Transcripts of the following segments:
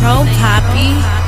Pro Poppy.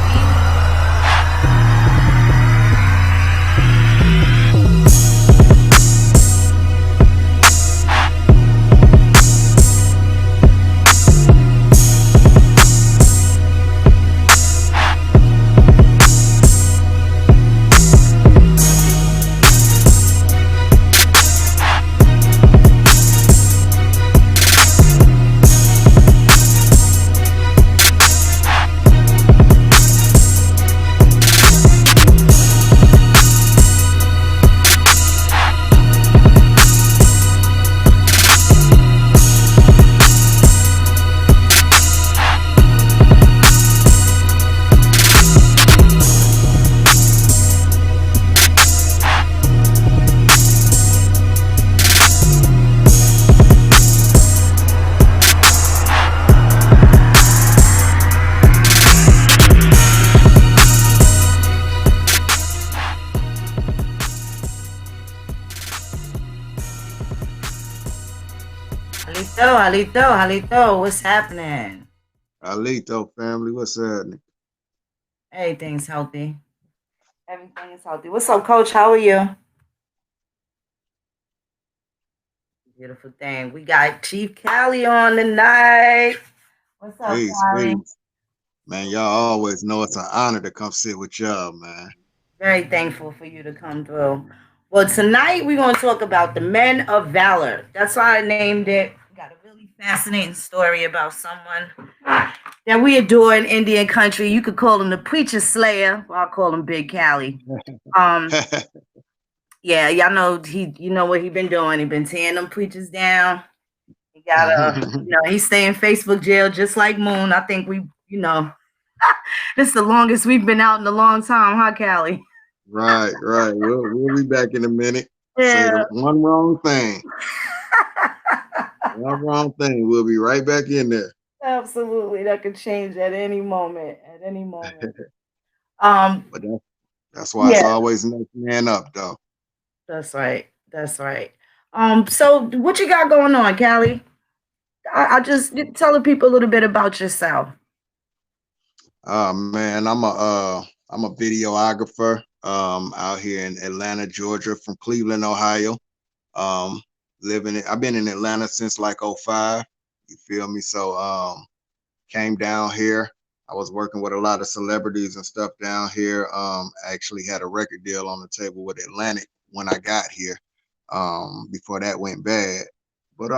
Halito, what's happening? Alito family, what's happening? Everything's healthy. Everything is healthy. What's up, Coach? How are you? Beautiful thing. We got Chief Cali on tonight. What's up, Peace, Cali? peace. Man, y'all always know it's an honor to come sit with y'all, man. Very thankful for you to come through. Well, tonight we're going to talk about the men of valor. That's why I named it. Got a really fascinating story about someone that we adore in Indian country. You could call him the preacher slayer. Well, I'll call him Big Cali. Um, yeah, y'all know you know what he been doing. He been tearing them preachers down. He got he's staying Facebook jail just like Moon. I think this is the longest we've been out in a long time, huh, Cali? right. We'll be back in a minute. Say Yeah. the one wrong thing. One wrong thing. We'll be right back in there. Absolutely, that could change at any moment. At any moment. Um, But that's why it's yeah, always next man up, though. that's right. That's right. So what you got going on, Callie? I just tell the people a little bit about yourself. Man, I'm a videographer out here in Atlanta, Georgia, from Cleveland, Ohio. Um, I've been in Atlanta since like '05. You feel me? So came down here. I was working with a lot of celebrities and stuff down here. I actually had a record deal on the table with Atlantic when I got here. Before that went bad. But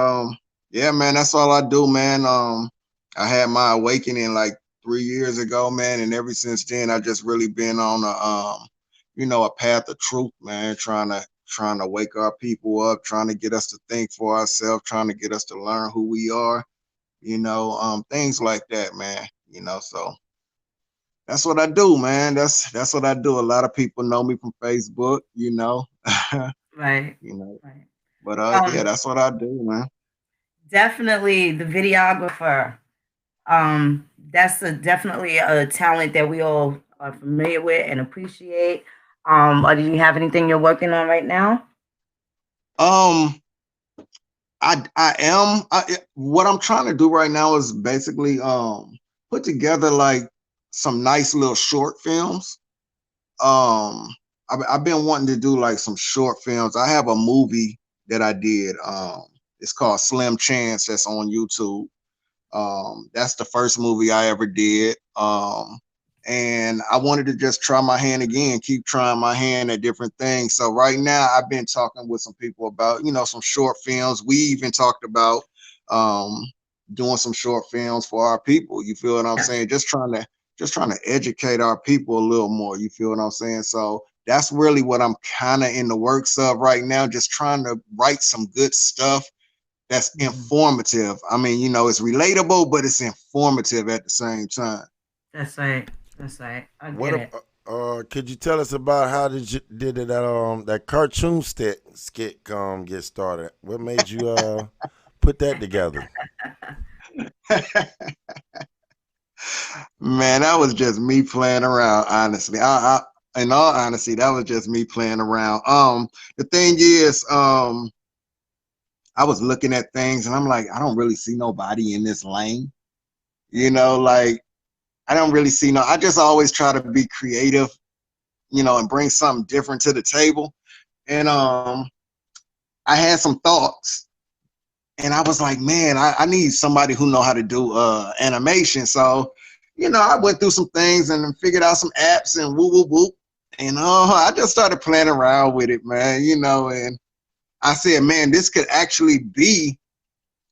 yeah, man, that's all I do, man. I had my awakening like 3 years ago, man, and ever since then I just really been on a path of truth, man, trying to wake our people up, trying to get us to think for ourselves, trying to get us to learn who we are, things like that, man. So that's what I do, man. That's what I do. A lot of people know me from Facebook, Right. you know. Right. But yeah, Um, that's what I do, man. Definitely the videographer. That's definitely a talent that we all are familiar with and appreciate. Or do you have anything you're working on right now? Um, what I'm trying to do right now is basically put together like some nice little short films. Um, I've been wanting to do like some short films. I have a movie that I did. It's called Slim Chance. That's on YouTube. That's the first movie I ever did. And I wanted to just try my hand again, keep trying my hand at different things. So right now I've been talking with some people about, some short films. We even talked about um, doing some short films for our people. You feel what I'm Yes. saying? Just trying to educate our people a little more. You feel what I'm saying? So that's really what I'm kind of in the works of right now, just trying to write some good stuff that's informative. I mean, it's relatable, but it's informative at the same time. That's right. That's right. I What get it. could you tell us about how did it that cartoon skit get started? What made you put that together? Man, that was just me playing around, honestly. In all honesty, that was just me playing around. The thing is, I was looking at things and I'm like, I don't really see nobody in this lane. Like I don't really see no. I just always try to be creative, you know, and bring something different to the table. And I had some thoughts, and I was like, man, I need somebody who know how to do animation. So, you know, I went through some things and figured out some apps and woo woo woo. And I just started playing around with it, man. You know, and I said, man, this could actually be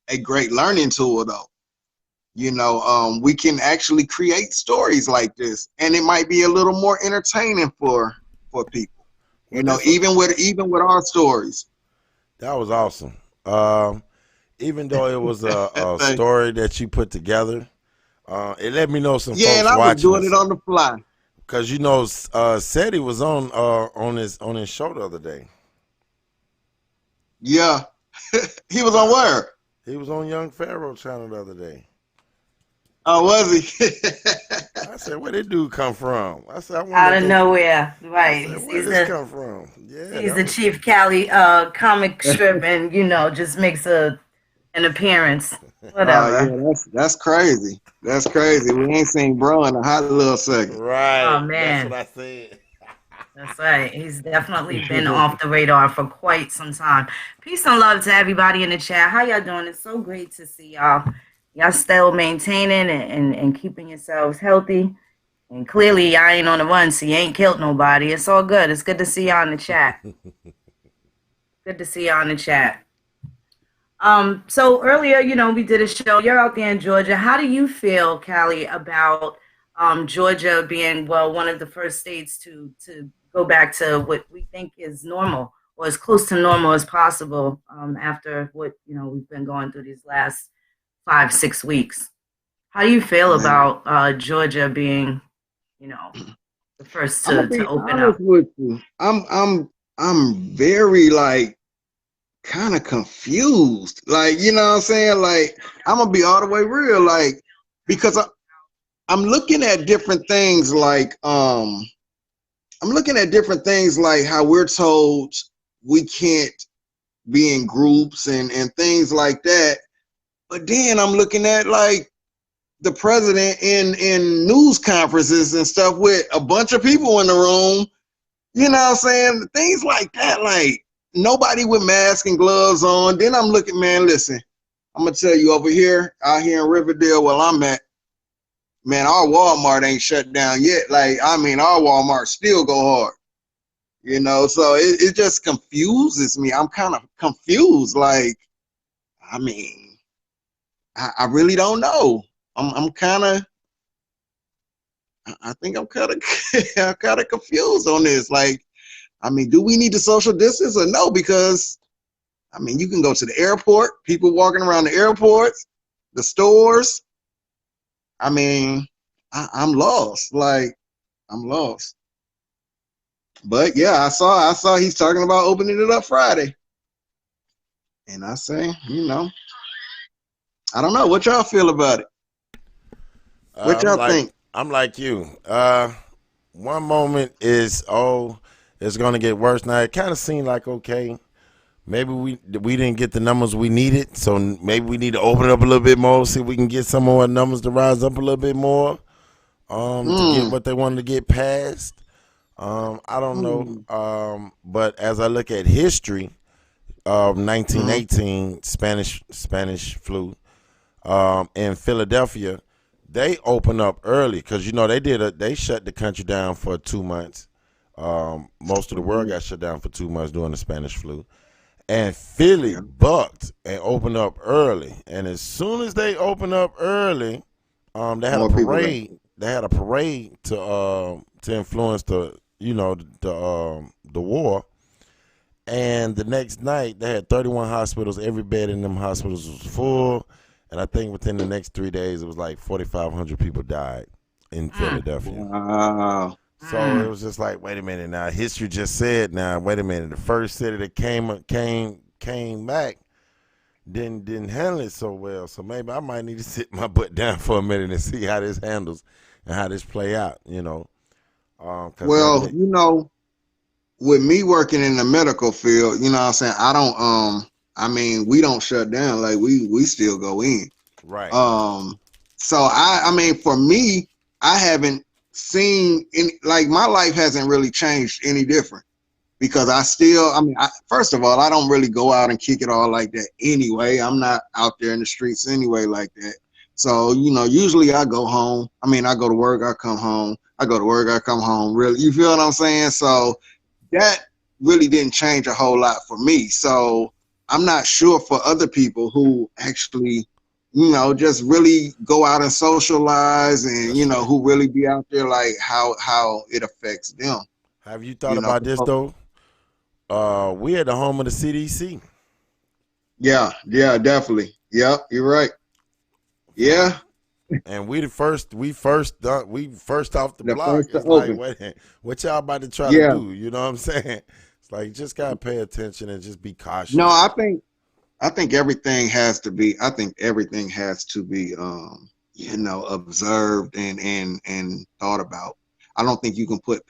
a great learning tool, though. You know, we can actually create stories like this, and it might be a little more entertaining for people. Well, You know, even with our stories. that was awesome. Even though it was a story that you put together, it let me know some Yeah, and folks I was watching doing it on the fly. because you know Seti was on his show the other day. Yeah, he was on where? He was on Young Pharaoh channel the other day. Oh, was he? I said, where did dude come from? I said, I wonder Out if of they, nowhere, I right? said, where did this come from? Yeah, He's that the was chief Cali comic strip, and you know, just makes an appearance. Whatever. Yeah, that's crazy. That's crazy. We ain't seen bro in a hot little second. Oh right. That's what man, I said. that's right. He's definitely been off the radar for quite some time. Peace and love to everybody in the chat. How y'all doing? It's so great to see y'all. Y'all still maintaining and keeping yourselves healthy. And clearly, y'all ain't on the run, so you ain't killed nobody. It's all good. It's good to see y'all in the chat. Good to see y'all in the chat. So earlier, you know, we did a show. You're out there in Georgia. How do you feel, Callie, about Georgia being, well, one of the first states to go back to what we think is normal or as close to normal as possible after what, you know, we've been going through these last 5, 6 weeks? How do you feel Man, about Georgia being, you know, the first I'm gonna to be open honest up? with you. I'm very like kind of confused. Like, you know what I'm saying? Like, I'm gonna be all the way real. Like, because I'm looking at different things like I'm looking at different things like how we're told we can't be in groups and things like that. But then I'm looking at like the president in news conferences and stuff with a bunch of people in the room. You know what I'm saying? Things like that, like nobody with masks and gloves on. Then I'm looking, man, listen, I'm gonna tell you over here, out here in Riverdale where I'm at, man, our Walmart ain't shut down yet. Like, I mean, our Walmart still go hard. You know, so it just confuses me. I'm kind of confused. Like, I mean, I really don't know. I'm kind of, I think I'm kind of, I'm kind of confused on this. Like, I mean, do we need to social distance or no? Because I mean, you can go to the airport, people walking around the airports, the stores. I mean, I'm lost. Like, I'm lost. But yeah, I saw he's talking about opening it up Friday. And I say, you know, I don't know. What y'all feel about it? What I'm y'all like think? I'm like you. One moment is it's gonna get worse. Now it kind of seemed like okay, maybe we didn't get the numbers we needed, so maybe we need to open it up a little bit more, see if we can get some more numbers to rise up a little bit more, to get Mm, what they wanted to get past. I don't know. mm, But as I look at history of mm, 1918 Spanish flu, in Philadelphia, they opened up early because you know they shut the country down for 2 months. Most of the world mm. got shut down for 2 months during the Spanish flu, and Philly Yeah, bucked and opened up early. And as soon as they opened up early, they had a more people got. parade. They had a parade to influence the war. And the next night, they had 31 hospitals. Every bed in them hospitals was full. And I think within the next 3 days, it was like 4,500 people died in Mm, Philadelphia. Wow. So it mm. was just like, wait a minute now. History just said now, wait a minute. The first city that came back didn't handle it so well. So maybe I might need to sit my butt down for a minute and see how this handles and how this play out. You know, because Well, you know, with me working in the medical field, you know what I'm saying? I don't I mean, we don't shut down. Like we still go in. right. Um, so I mean, for me, I haven't seen any, like my life hasn't really changed any different because first of all, I don't really go out and kick it all like that anyway. I'm not out there in the streets anyway like that. So, usually I go home. I go to work, I come home. I go to work, I come home. Really, you feel what I'm saying? So that really didn't change a whole lot for me. So I'm not sure for other people who actually, just really go out and socialize and, who really be out there, like how it affects them. Have you thought about this though? We at the home of the CDC. Yeah, definitely. Yep, you're right. Yeah. And we first off the block. First to It's like, open. wait, what y'all about to try Yeah. to do? You know what I'm saying? It's like, just gotta pay attention and just be cautious. No, I think everything has to be. I think everything has to be, observed and thought about. I don't think you can put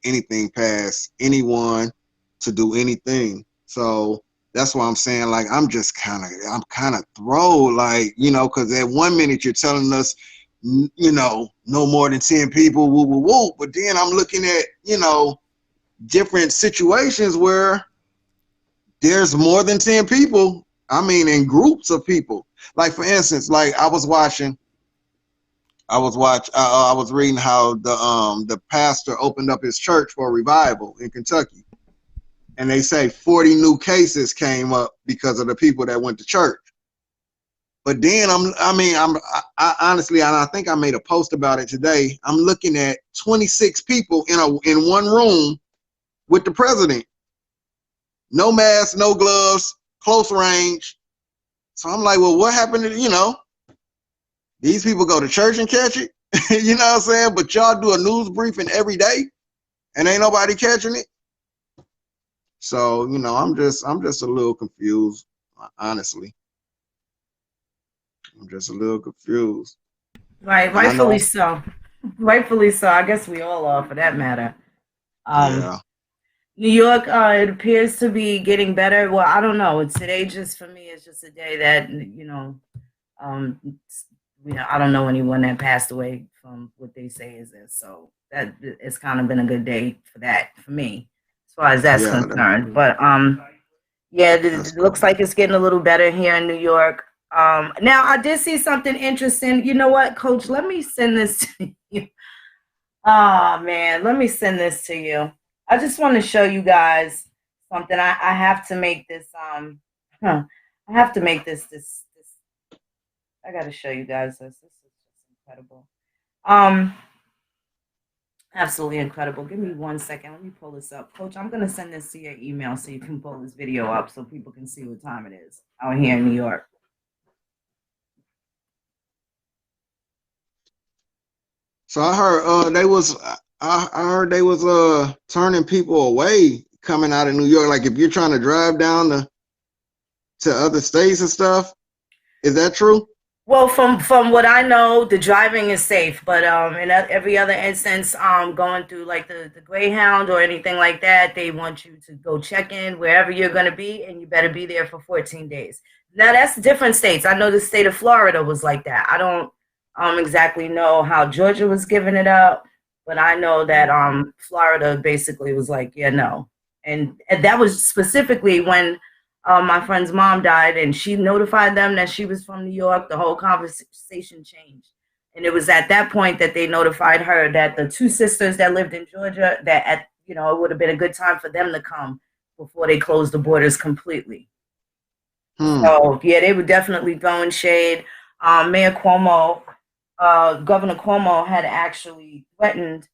anything past anyone to do anything. So that's why I'm saying, like, I'm kind of thrown, like, because at 1 minute you're telling us, no more than 10 people, woo, woo, woo. But then I'm looking at, different situations where there's more than 10 people. In groups of people. Like, for instance, like I was reading how the pastor opened up his church for a revival in Kentucky. And they say 40 new cases came up because of the people that went to church. But then I honestly, and I think I made a post about it today. I'm looking at 26 people in one room with the president. No mask, no gloves, close range. So I'm like, well, what happened to, these people go to church and catch it? You know what I'm saying? But y'all do a news briefing every day and ain't nobody catching it. So, I'm just a little confused, honestly. I'm just a little confused. Right, rightfully so. Rightfully so. I guess we all are, for that matter. Yeah. New York, it appears to be getting better. Well, I don't know. Today, just for me, it's just a day that I don't know anyone that passed away from what they say is this. So that it's kind of been a good day for that for me, as far as that's concerned. But it looks like it's getting a little better here in New York. Now I did see something interesting. You know what, Coach? Let me send this to you. Oh man, let me send this to you. I just want to show you guys something. I have to make this. I have to make this. I got to show you guys this. This is just incredible. Absolutely incredible. Give me 1 second. Let me pull this up, Coach. I'm gonna send this to your email so you can pull this video up so people can see what time it is out here in New York. So I heard they was turning people away coming out of New York. Like if you're trying to drive down to other states and stuff, is that true? Well, from what I know, the driving is safe, but in every other instance, going through like the Greyhound or anything like that, they want you to go check in wherever you're going to be, and you better be there for 14 days. Now that's different states. I know the state of Florida was like that. I don't exactly know how Georgia was giving it up, but I know that Florida basically was like, yeah, no, and that was specifically when. My friend's mom died, and she notified them that she was from New York. The whole conversation changed, and it was at that point that they notified her that the two sisters that lived in Georgia, that it would have been a good time for them to come before they closed the borders completely. So yeah, they were definitely throwing shade. Mayor Cuomo, Governor Cuomo, had actually threatened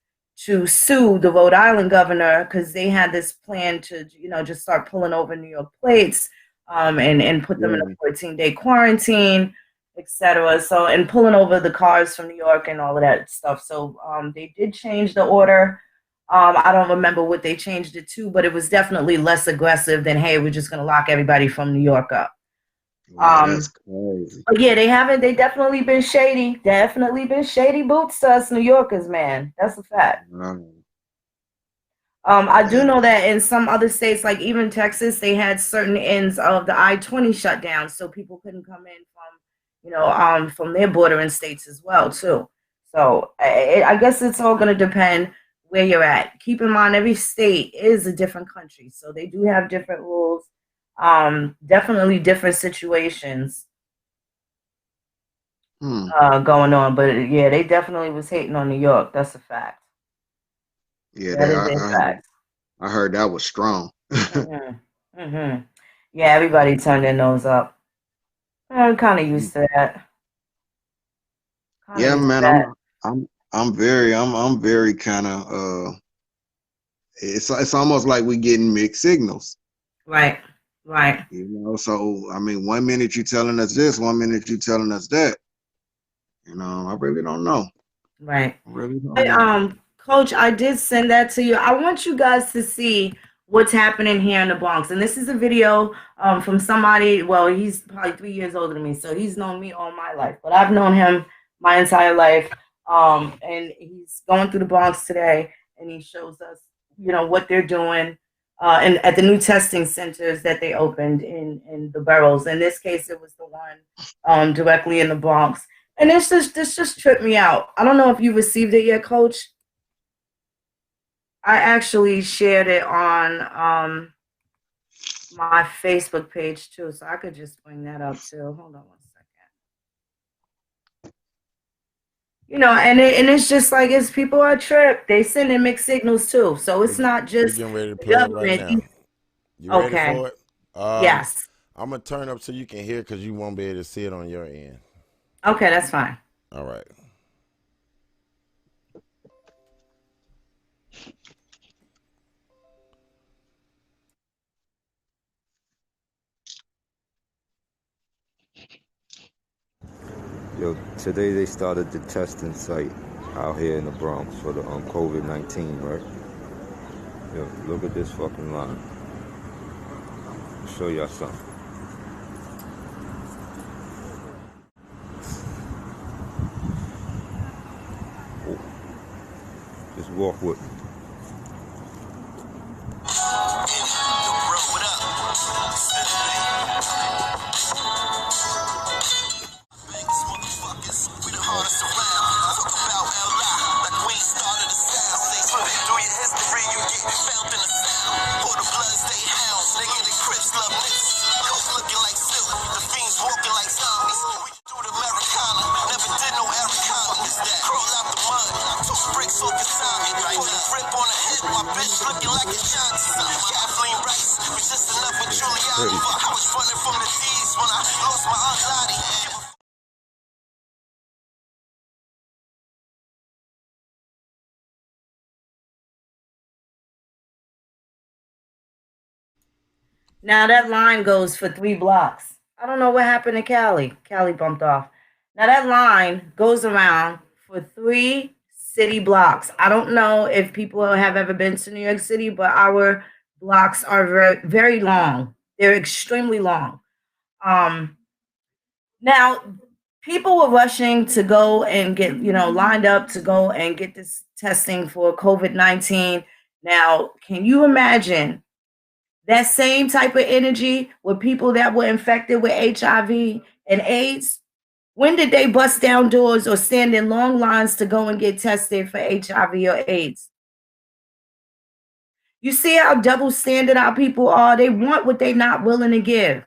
to sue the Rhode Island governor because they had this plan to, just start pulling over New York plates and put them in a 14-day quarantine, etc. So, and pulling over the cars from New York and all of that stuff. So they did change the order. I don't remember what they changed it to, but it was definitely less aggressive than, hey, we're just going to lock everybody from New York up. That's crazy. But yeah, they definitely been shady. Definitely been shady boots to us New Yorkers, man. That's a fact. I do know that in some other states, like even Texas, they had certain ends of the I-20 shut down, so people couldn't come in from, from their bordering states as well, too. So I guess it's all going to depend where you're at. Keep in mind, every state is a different country, so they do have different rules. Definitely different situations Hmm. going on. But yeah, they definitely was hating on New York. That's a fact. Yeah, That is a fact. I heard that was strong. Mhm. Mhm. Yeah, everybody turned their nose up. I'm kind of used to that. Kind of Yeah, used to man, that. I'm very kind of it's almost like we getting mixed signals. Right. Right. So I mean, one minute you telling us this, one minute you telling us that. I really don't know. Right. I really don't Hey, know. Coach, I did send that to you. I want you guys to see what's happening here in the Bronx. And this is a video from somebody, well, he's probably 3 years older than me, so he's known me all my life. But I've known him my entire life. And he's going through the Bronx today, and he shows us, what they're doing and at the new testing centers that they opened in the boroughs. In this case, it was the one directly in the Bronx. And this just tripped me out. I don't know if you received it yet, Coach. I actually shared it on my Facebook page too, so I could just bring that up too. Hold on one second. And it's just like it's people are tripped. They send in mixed signals too, so it's not We just getting ready to the play it right government. now. You ready Okay. for it? Yes. I'm gonna turn up so you can hear because you won't be able to see it on your end. Okay, that's fine. All right. Yo, today they started the testing site out here in the Bronx for the COVID-19, right? Yo, look at this fucking line. I'll show y'all something. Oh, just walk with me. Now that line goes for 3 blocks. I don't know what happened to Cali. Cali bumped off. Now that line goes around for 3 city blocks. I don't know if people have ever been to New York City, but our blocks are very, very long. They're extremely long. Um, Now people were rushing to go and get, lined up to go and get this testing for COVID-19. Now, can you imagine that same type of energy with people that were infected with HIV and AIDS? When did they bust down doors or stand in long lines to go and get tested for HIV or AIDS? You see how double standard our people are? They want what they're not willing to give.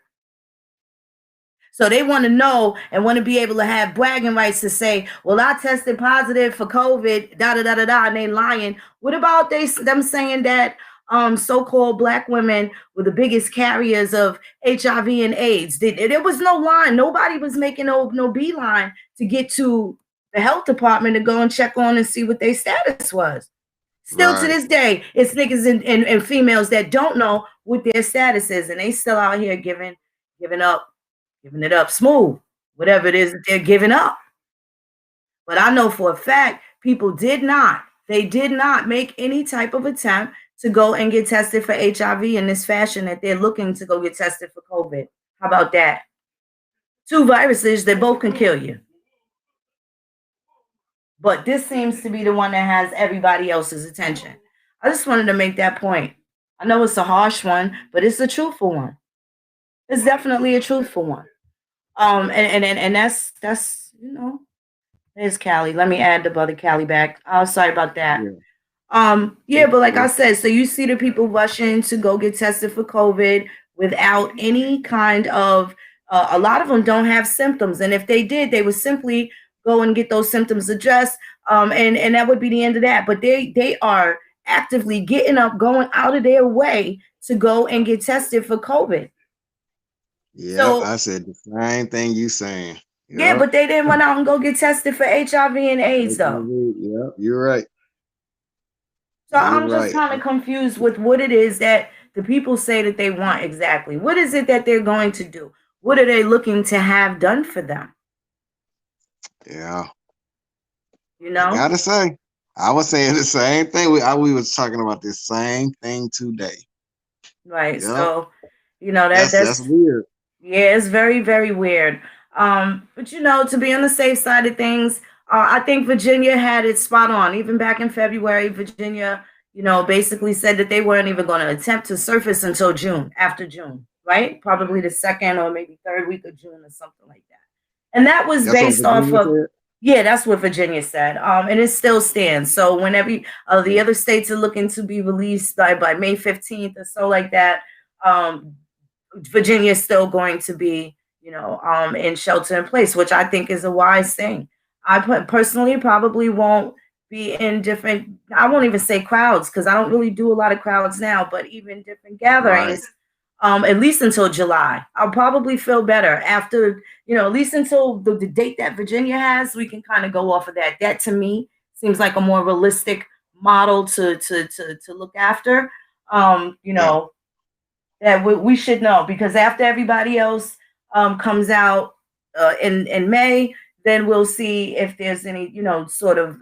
So they want to know and want to be able to have bragging rights to say, well, I tested positive for COVID, da da da da da, and they lying. What about them saying that so-called black women were the biggest carriers of HIV and AIDS? There was no line. Nobody was making no beeline to get to the health department to go and check on and see what their status was. Still to Right, this day, it's niggas and females that don't know what their status is, and they still out here giving up, giving it up smooth, whatever it is that they're giving up. But I know for a fact, people they did not make any type of attempt to go and get tested for HIV in this fashion that they're looking to go get tested for COVID. How about that? Two viruses that both can kill you. But this seems to be the one that has everybody else's attention. I just wanted to make that point. I know it's a harsh one, but it's a truthful one. It's definitely a truthful one. And that's There's Cali. Let me add the brother Cali back. Oh, sorry about that. Yeah. Yeah, but like I said, so you see the people rushing to go get tested for COVID without any kind of, a lot of them don't have symptoms. And if they did, they would simply go and get those symptoms addressed. And that would be the end of that. But they are actively getting up, going out of their way to go and get tested for COVID. Yep, So I said the same thing you saying. yeah, Yep. but they didn't run out and go get tested for HIV and AIDS though. HIV. Yep, you're right. So You're I'm just right. kind of confused with what it is that the people say that they want exactly. What is it that they're going to do? What are they looking to have done for them? Yeah. You I know? gotta say, I was saying the same thing. We was talking about the same thing today. Right. Yep. So, that That's that's weird. yeah, it's very, very weird. But to be on the safe side of things, I think Virginia had it spot on. Even back in February, Virginia, basically said that they weren't even going to attempt to surface until June, after June, right? Probably the second or maybe third week of June or something like that. And that was That's what based off Virginia of, said. yeah, that's what Virginia said. And it still stands. So whenever the Yeah. other states are looking to be released by May 15th or so like that, um, Virginia is still going to be, in shelter in place, which I think is a wise thing. Personally probably won't be in different, I won't even say crowds because I don't really do a lot of crowds now, but even different Right. gatherings, at least until July. I'll probably feel better after, at least until the date that Virginia has, we can kind of go off of that. That to me seems like a more realistic model to look after. You Yeah. know, that we should know because after everybody else comes out in May, then we'll see if there's any sort of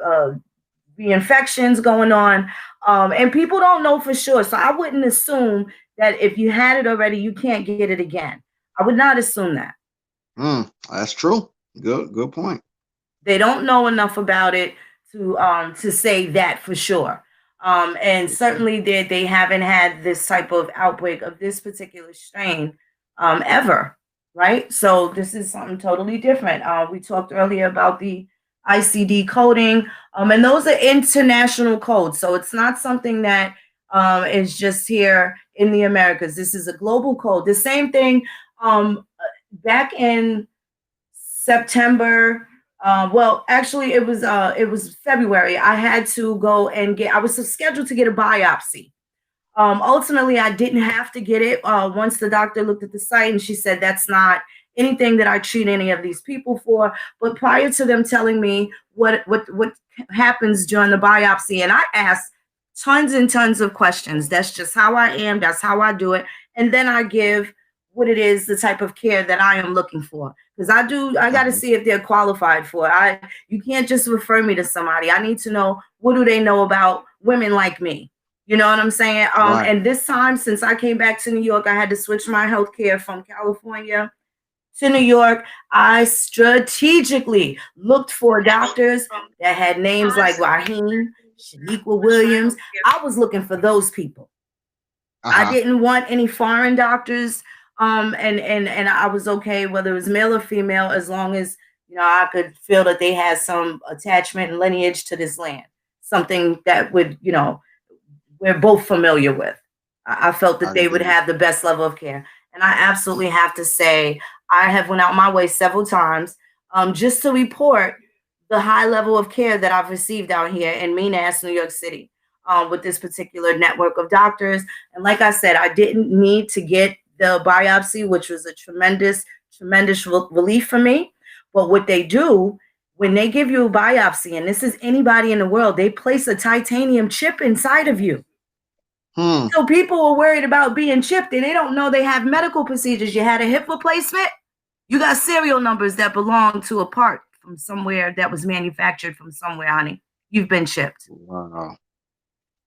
reinfections going on, and people don't know for sure. So I wouldn't assume that if you had it already, you can't get it again. I would not assume that. That's true. Good point. They don't know enough about it to say that for sure. And Okay. certainly they haven't had this type of outbreak of this particular strain ever, right? So this is something totally different. We talked earlier about the ICD coding, and those are international codes. So it's not something that is just here in the Americas. This is a global code. The same thing back in September. Well, actually, it was February. I had to go and get. I was scheduled to get a biopsy. Ultimately, I didn't have to get it. Once the doctor looked at the site and she said that's not anything that I treat any of these people for. But prior to them telling me what happens during the biopsy, and I asked tons and tons of questions. That's just how I am. That's how I do it. And then I give what it is, the type of care that I am looking for. Because I got to Uh-huh. see if they're qualified for it. You can't just refer me to somebody. I need to know what do they know about women like me. You know what I'm saying? Right. And this time, since I came back to New York, I had to switch my health care from California to New York. I strategically looked for doctors that had names like Raheem, Shaniqua Williams. I was looking for those people. I Uh-huh. didn't want any foreign doctors. And I was okay whether it was male or female, as long as I could feel that they had some attachment and lineage to this land, something that would we're both familiar with. I felt that I can they would dig it. have the best level of care. And I absolutely have to say, I have went out my way several times just to report the high level of care that I've received out here in mean ass New York City with this particular network of doctors. And like I said, I didn't need to get the biopsy, which was a tremendous, tremendous relief for me. But what they do when they give you a biopsy, and this is anybody in the world, they place a titanium chip inside of you. Hmm. So people are worried about being chipped and they don't know they have medical procedures. You had a hip replacement, you got serial numbers that belong to a part from somewhere that was manufactured from somewhere, honey. You've been chipped. Wow.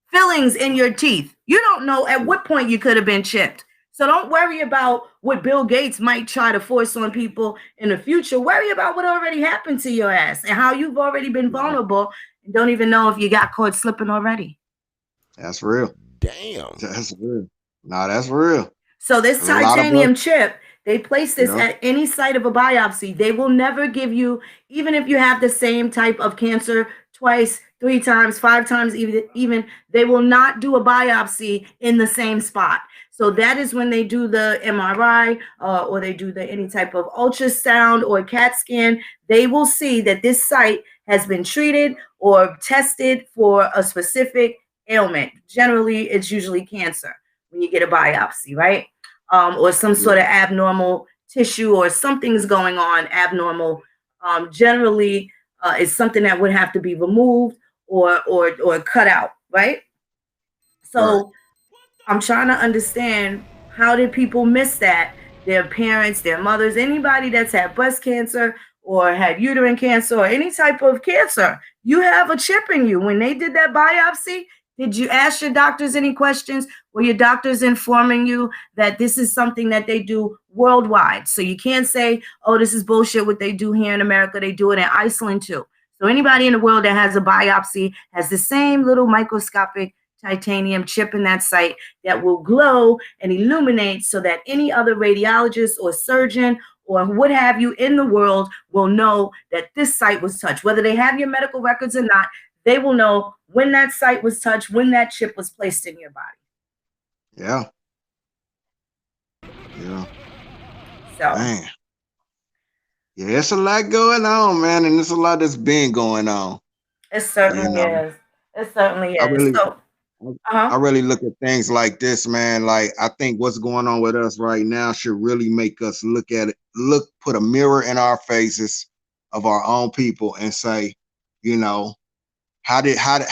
Fillings in your teeth. You don't know at what point you could have been chipped. So don't worry about what Bill Gates might try to force on people in the future. Worry about what already happened to your ass and how you've already been Yeah, vulnerable and don't even know if you got caught slipping already. that's real. Damn. That's real. No, that's real. So this A lot of us. titanium chip They place this Yeah. at any site of a biopsy. They will never give you, even if you have the same type of cancer twice, 3 times, 5 times, even they will not do a biopsy in the same spot. So that is when they do the MRI or they do any type of ultrasound or CAT scan. They will see that this site has been treated or tested for a specific ailment. Generally, it's usually cancer when you get a biopsy, right? Or some Yeah. sort of abnormal tissue or something's going on abnormal. Generally, it's something that would have to be removed or cut out, right? Right. So I'm trying to understand, how did people miss that? Their parents, their mothers, anybody that's had breast cancer or had uterine cancer or any type of cancer, you have a chip in you. When they did that biopsy, did you ask your doctors any questions? Were your doctors informing you that this is something that they do worldwide? So you can't say, oh, this is bullshit what they do here in America. They do it in Iceland too. So anybody in the world that has a biopsy has the same little microscopic titanium chip in that site that will glow and illuminate so that any other radiologist or surgeon or what have you in the world will know that this site was touched. Whether they have your medical records or not, they will know when that site was touched, when that chip was placed in your body. Yeah. Yeah. So Man. Yeah, it's a lot going on, man, and there's a lot that's been going on. it You certainly know, is. It certainly I is. really, So, I uh-huh. really look at things like this, man. Like I think what's going on with us right now should really make us look at it, put a mirror in our faces of our own people and say, you know, how did those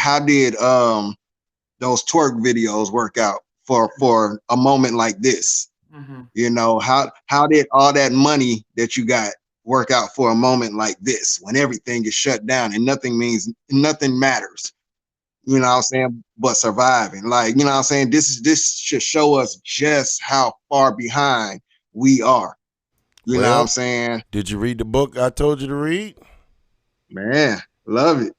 twerk videos work out for a moment like this? Mm-hmm. You know, how did all that money that you got work out for a moment like this when everything is shut down and nothing matters? You know what I'm saying? But surviving. Like, you know what I'm saying? This should show us just how far behind we are. You know what I'm Well, saying? did you read the book I told you to read? Man, love it.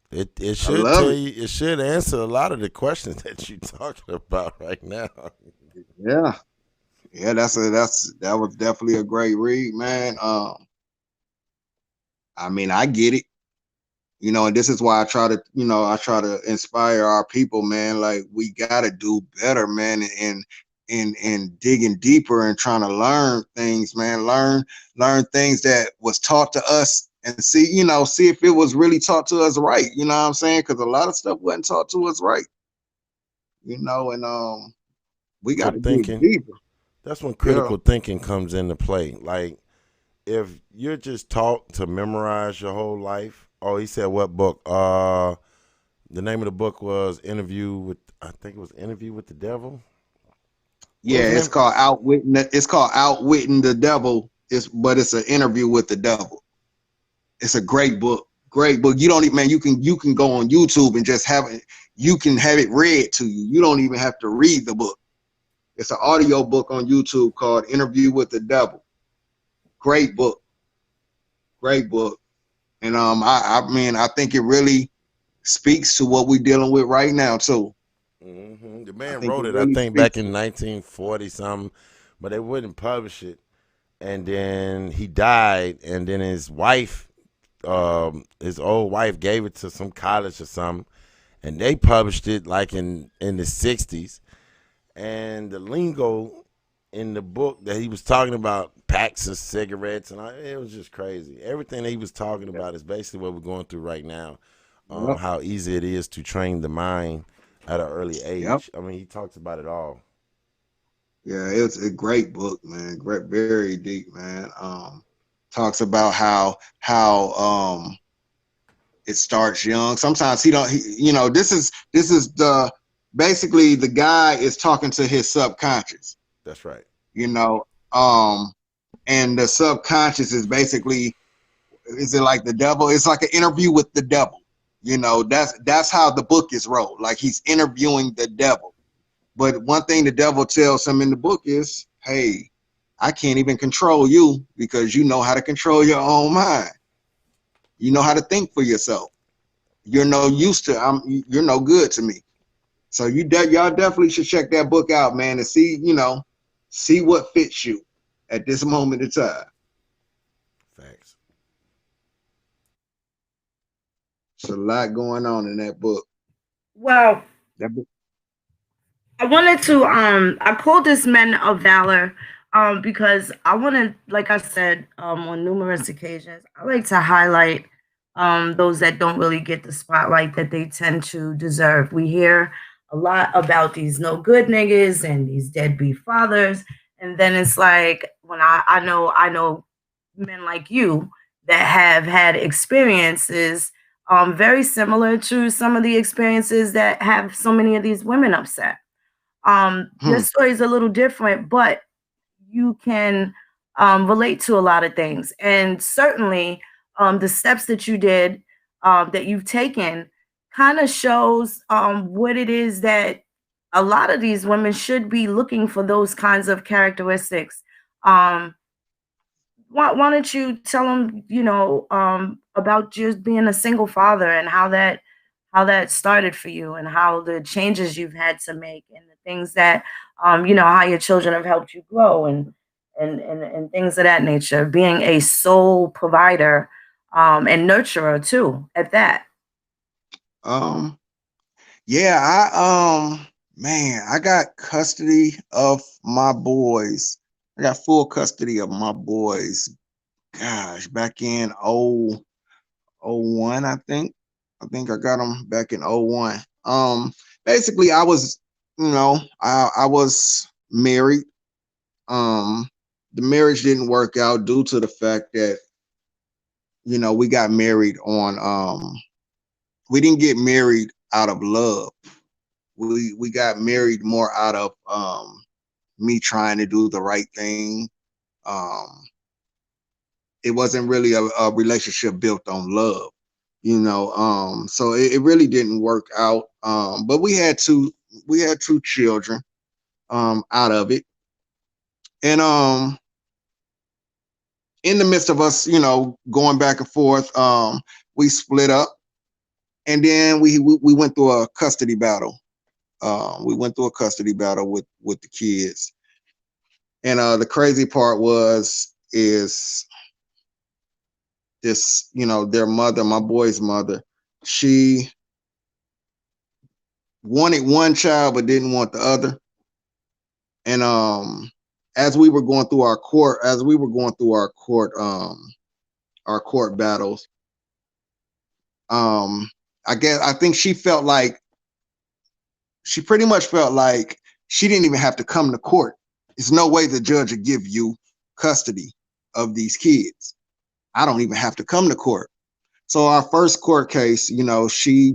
It I should love tell it. you. It should answer a lot of the questions that you're talking about right now. Yeah. Yeah, that was definitely a great read, man. I mean, I get it. You know, and this is why I try to inspire our people, man. Like we gotta do better, man, and digging deeper and trying to learn things, man. Learn things that was taught to us and see if it was really taught to us right. You know what I'm saying? Because a lot of stuff wasn't taught to us right, and we Critical gotta dig thinking. deeper. That's when Yeah. critical thinking comes into play. Like if you're just taught to memorize your whole life. Oh, he said what book? The name of the book was Interview with. I think it was Interview with the Devil. What Yeah, was the it's name? called Outwitting the Devil. But it's an interview with the devil. It's a great book. Great book. You don't even, man, you can go on YouTube and just have it, you can have it read to you. You don't even have to read the book. It's an audio book on YouTube called Interview with the Devil. Great book. Great book. And I mean, I think it really speaks to what we're dealing with right now too. The I man think wrote it it, I really think, back speaks in to 1940 something, but they wouldn't publish it. And then he died, and then his old wife gave it to some college or something, and they published it like in the 60s. And the lingo in the book that he was talking about, packs of cigarettes, and it was just crazy. Everything that he was talking it. about is basically what we're going through right now. Yep. How easy it is to train the mind at an early Yep. age. I mean, he talks about it all. Yeah, it's a great book, man. Great, very deep, man. Talks about how it starts young. Sometimes this is the basically the guy is talking to his subconscious, That's right. you know, um, and the subconscious is basically, is it like the devil? It's like an interview with the devil. That's how the book is wrote. Like he's interviewing the devil. But one thing the devil tells him in the book is, hey, I can't even control you because you know how to control your own mind. You know how to think for yourself. You're no use to, you're no good to me. So y'all definitely should check that book out, man, and see what fits you. at this moment in time. Facts. There's a lot going on in that book. Well, That book. I wanted to I called this Men of Valor because I want to, like I said on numerous occasions, I like to highlight those that don't really get the spotlight that they tend to deserve. We hear a lot about these no good niggas and these deadbeat fathers, and then it's like when I know men like you that have had experiences very similar to some of the experiences that have so many of these women upset. Your Hmm. story is a little different, but you can relate to a lot of things. And certainly, the steps that you did, that you've taken, kind of shows what it is that a lot of these women should be looking for those kinds of characteristics. Um, why don't you tell them, about just being a single father and how that started for you and how the changes you've had to make and the things that how your children have helped you grow and things of that nature, being a sole provider and nurturer too at that. Um, yeah, man, I got custody of my boys. I got full custody of my boys. Gosh, back in oh 01, I think. I think I got them back in oh 01. Basically, I was, I was married. Um, the marriage didn't work out due to the fact that, we got married on, we didn't get married out of love. We got married more out of me trying to do the right thing. Um, it wasn't really a relationship built on love, so it really didn't work out. But we had two children out of it. And in the midst of us, going back and forth, we split up, and then we went through a custody battle. We went through a custody battle with the kids. And the crazy part is this, their mother, my boy's mother, she wanted one child but didn't want the other. And as we were going through our court battles, um, I think she pretty much felt like she didn't even have to come to court. There's no way the judge would give you custody of these kids. I don't even have to come to court. So our first court case, she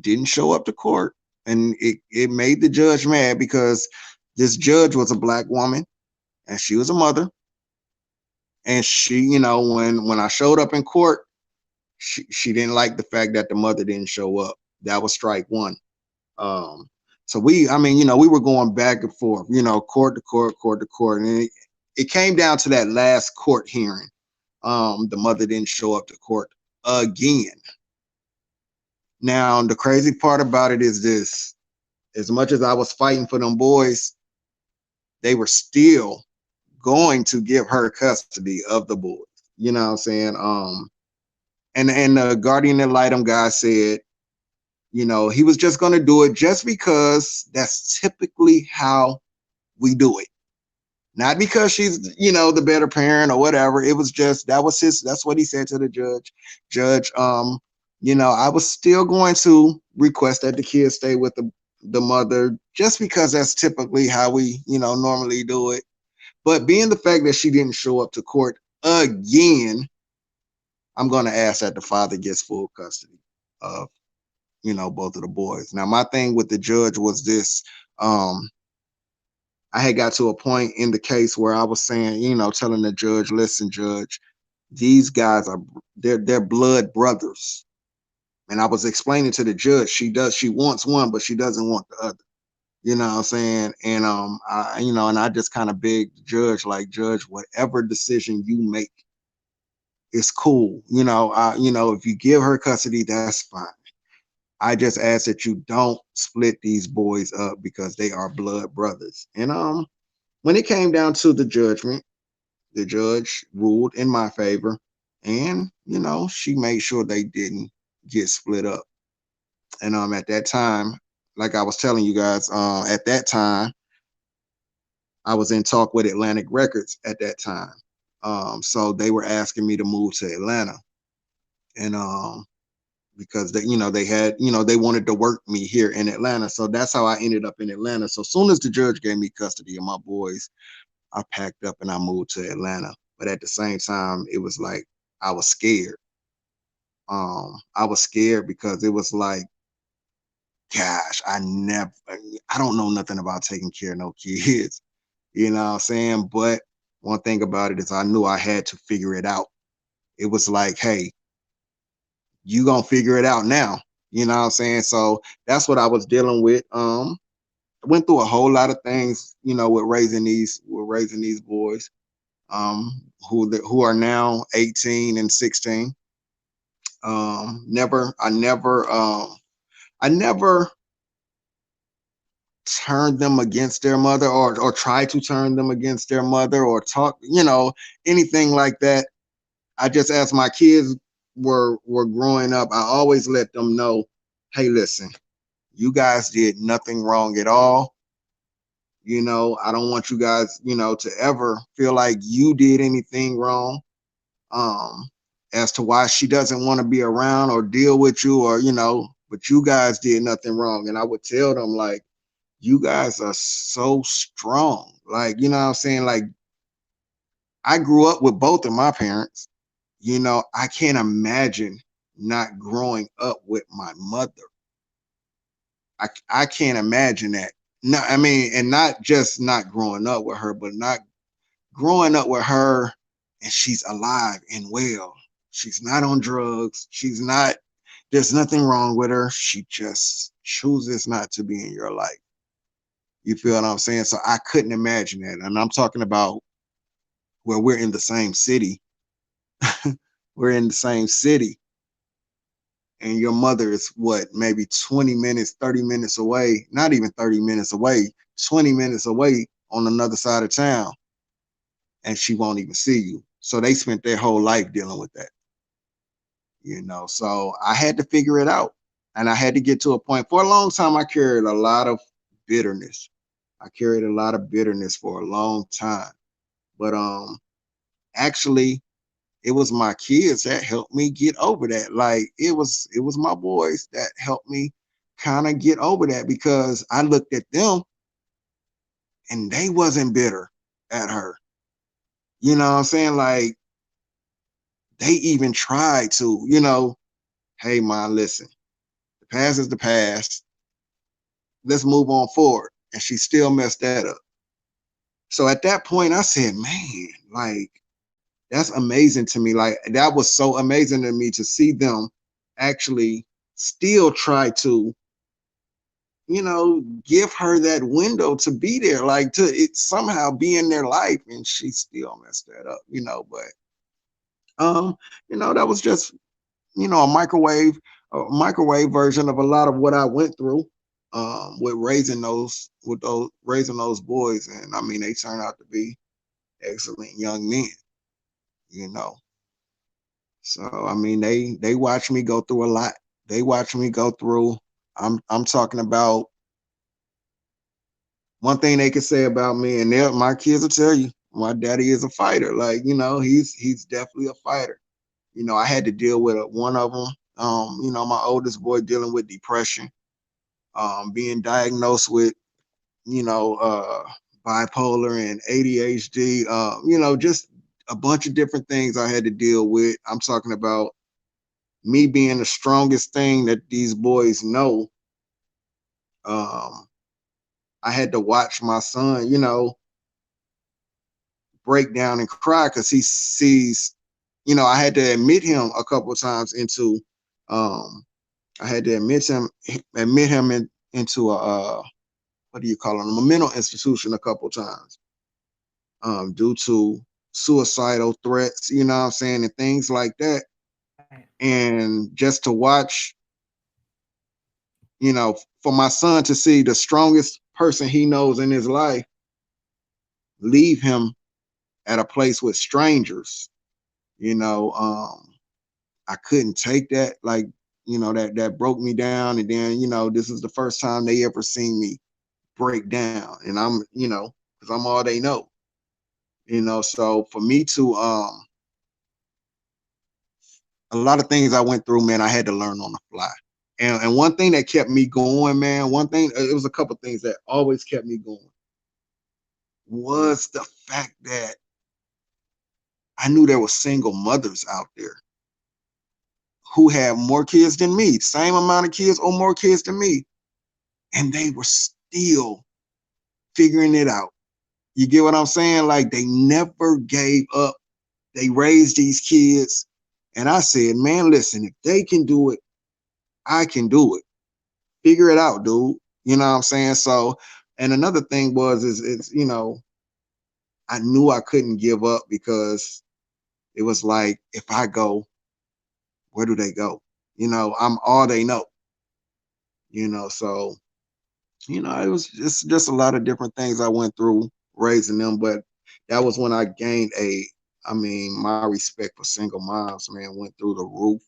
didn't show up to court, and it made the judge mad because this judge was a black woman and she was a mother. And she, when I showed up in court, she didn't like the fact that the mother didn't show up. That was strike one. Um, so we were going back and forth, court to court, court to court, and it came down to that last court hearing. The mother didn't show up to court again. Now, the crazy part about it is this: as much as I was fighting for them boys, they were still going to give her custody of the boys. You know what I'm saying? And the guardian ad litem guy said, he was just going to do it just because that's typically how we do it. Not because she's, the better parent or whatever. It was just, that's what he said to the judge. Judge, I was still going to request that the kids stay with the mother just because that's typically how we, normally do it. But being the fact that she didn't show up to court again, I'm going to ask that the father gets full custody of, both of the boys. Now, my thing with the judge was this. I had got to a point in the case where I was saying, telling the judge, listen, judge, these guys they're blood brothers. And I was explaining to the judge, she wants one, but she doesn't want the other. You know what I'm saying? And and I just kind of begged the judge, like, judge, whatever decision you make is cool. If you give her custody, that's fine. I just ask that you don't split these boys up because they are blood brothers. And when it came down to the judgment, The judge ruled in my favor, and she made sure they didn't get split up. And at that time, like I was telling you guys, at that time, I was in talk with Atlantic Records at that time. So they were asking me to move to Atlanta, and because they had, they wanted to work me here in Atlanta. So that's how I ended up in Atlanta. So as soon as the judge gave me custody of my boys, I packed up and I moved to Atlanta. But at the same time, it was like I was scared. I was scared because it was like, gosh, I don't know nothing about taking care of no kids. You know what I'm saying? But one thing about it is I knew I had to figure it out. It was like, hey, you gonna figure it out now. You know what I'm saying? So that's what I was dealing with. I went through a whole lot of things, with raising these boys, who are now 18 and 16. I never turned them against their mother, or try to turn them against their mother, or talk, anything like that. I just, as my kids were growing up, I always let them know, hey, listen, you guys did nothing wrong at all. I don't want you guys, to ever feel like you did anything wrong. Um, as to why she doesn't want to be around or deal with you, or but you guys did nothing wrong. And I would tell them, like, you guys are so strong. Like, you know what I'm saying? Like, I grew up with both of my parents. I can't imagine not growing up with my mother. I can't imagine that. No, I mean, and not just not growing up with her, but not growing up with her and she's alive and well. She's not on drugs. There's nothing wrong with her. She just chooses not to be in your life. You feel what I'm saying? So I couldn't imagine that. And I'm talking about where we're in the same city. We're in the same city. And your mother is what, maybe 20 minutes, 30 minutes away, not even 30 minutes away, 20 minutes away on another side of town, and she won't even see you. So they spent their whole life dealing with that. So I had to figure it out. And I had to get to a point. For a long time, I carried a lot of bitterness. I carried a lot of bitterness for a long time. But actually, it was my kids that helped me get over that. Like, it was my boys that helped me kind of get over that, because I looked at them and they wasn't bitter at her. You know what I'm saying? Like, they even tried to, hey, man, listen, the past is the past. Let's move on forward. And she still messed that up. So at that point, I said, man, like, that's amazing to me. Like, that was so amazing to me to see them actually still try to, give her that window to be there, like, to it somehow be in their life, and she still messed that up, But that was just, a microwave version of a lot of what I went through, with raising those boys. And I mean, they turned out to be excellent young men, you know. So I mean, they watched me go through a lot. They watched me go through. I'm talking about one thing they could say about me, and my kids will tell you, my daddy is a fighter. Like, he's definitely a fighter. I had to deal with one of them. My oldest boy dealing with depression, being diagnosed with, bipolar and ADHD. Just a bunch of different things I had to deal with. I'm talking about me being the strongest thing that these boys know. Um, I had to watch my son, break down and cry because he sees, I had to admit him a couple of times into, um, I had to into a, what do you call it, a mental institution a couple of times, due to suicidal threats, you know what I'm saying, and things like that. Right. And just to watch, for my son to see the strongest person he knows in his life leave him at a place with strangers, you know, I couldn't take that. Like, that broke me down. And then, this is the first time they ever seen me break down. And I'm, because I'm all they know. So for me to a lot of things I went through, man, I had to learn on the fly. And one thing that kept me going, man, it was a couple things that always kept me going was the fact that I knew there were single mothers out there who had more kids than me, same amount of kids or more kids than me, and they were still figuring it out. You get what I'm saying? Like, they never gave up. They raised these kids. And I said, man, listen, if they can do it, I can do it. Figure it out, dude. You know what I'm saying? So, and another thing is I knew I couldn't give up because it was like, if I go, where do they go? I'm all they know. So it was just a lot of different things I went through raising them, but that was when I gained my respect for single moms, man, went through the roof,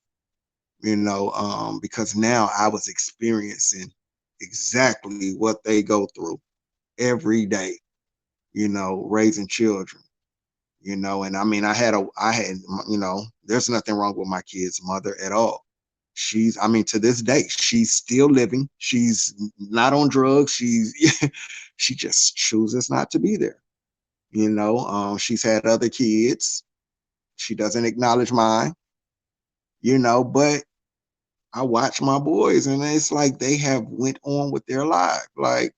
because now I was experiencing exactly what they go through every day, raising children, and I had, there's nothing wrong with my kid's mother at all. To this day, she's still living. She's not on drugs. She just chooses not to be there. She's had other kids. She doesn't acknowledge mine, but I watch my boys and it's like they have went on with their life. Like,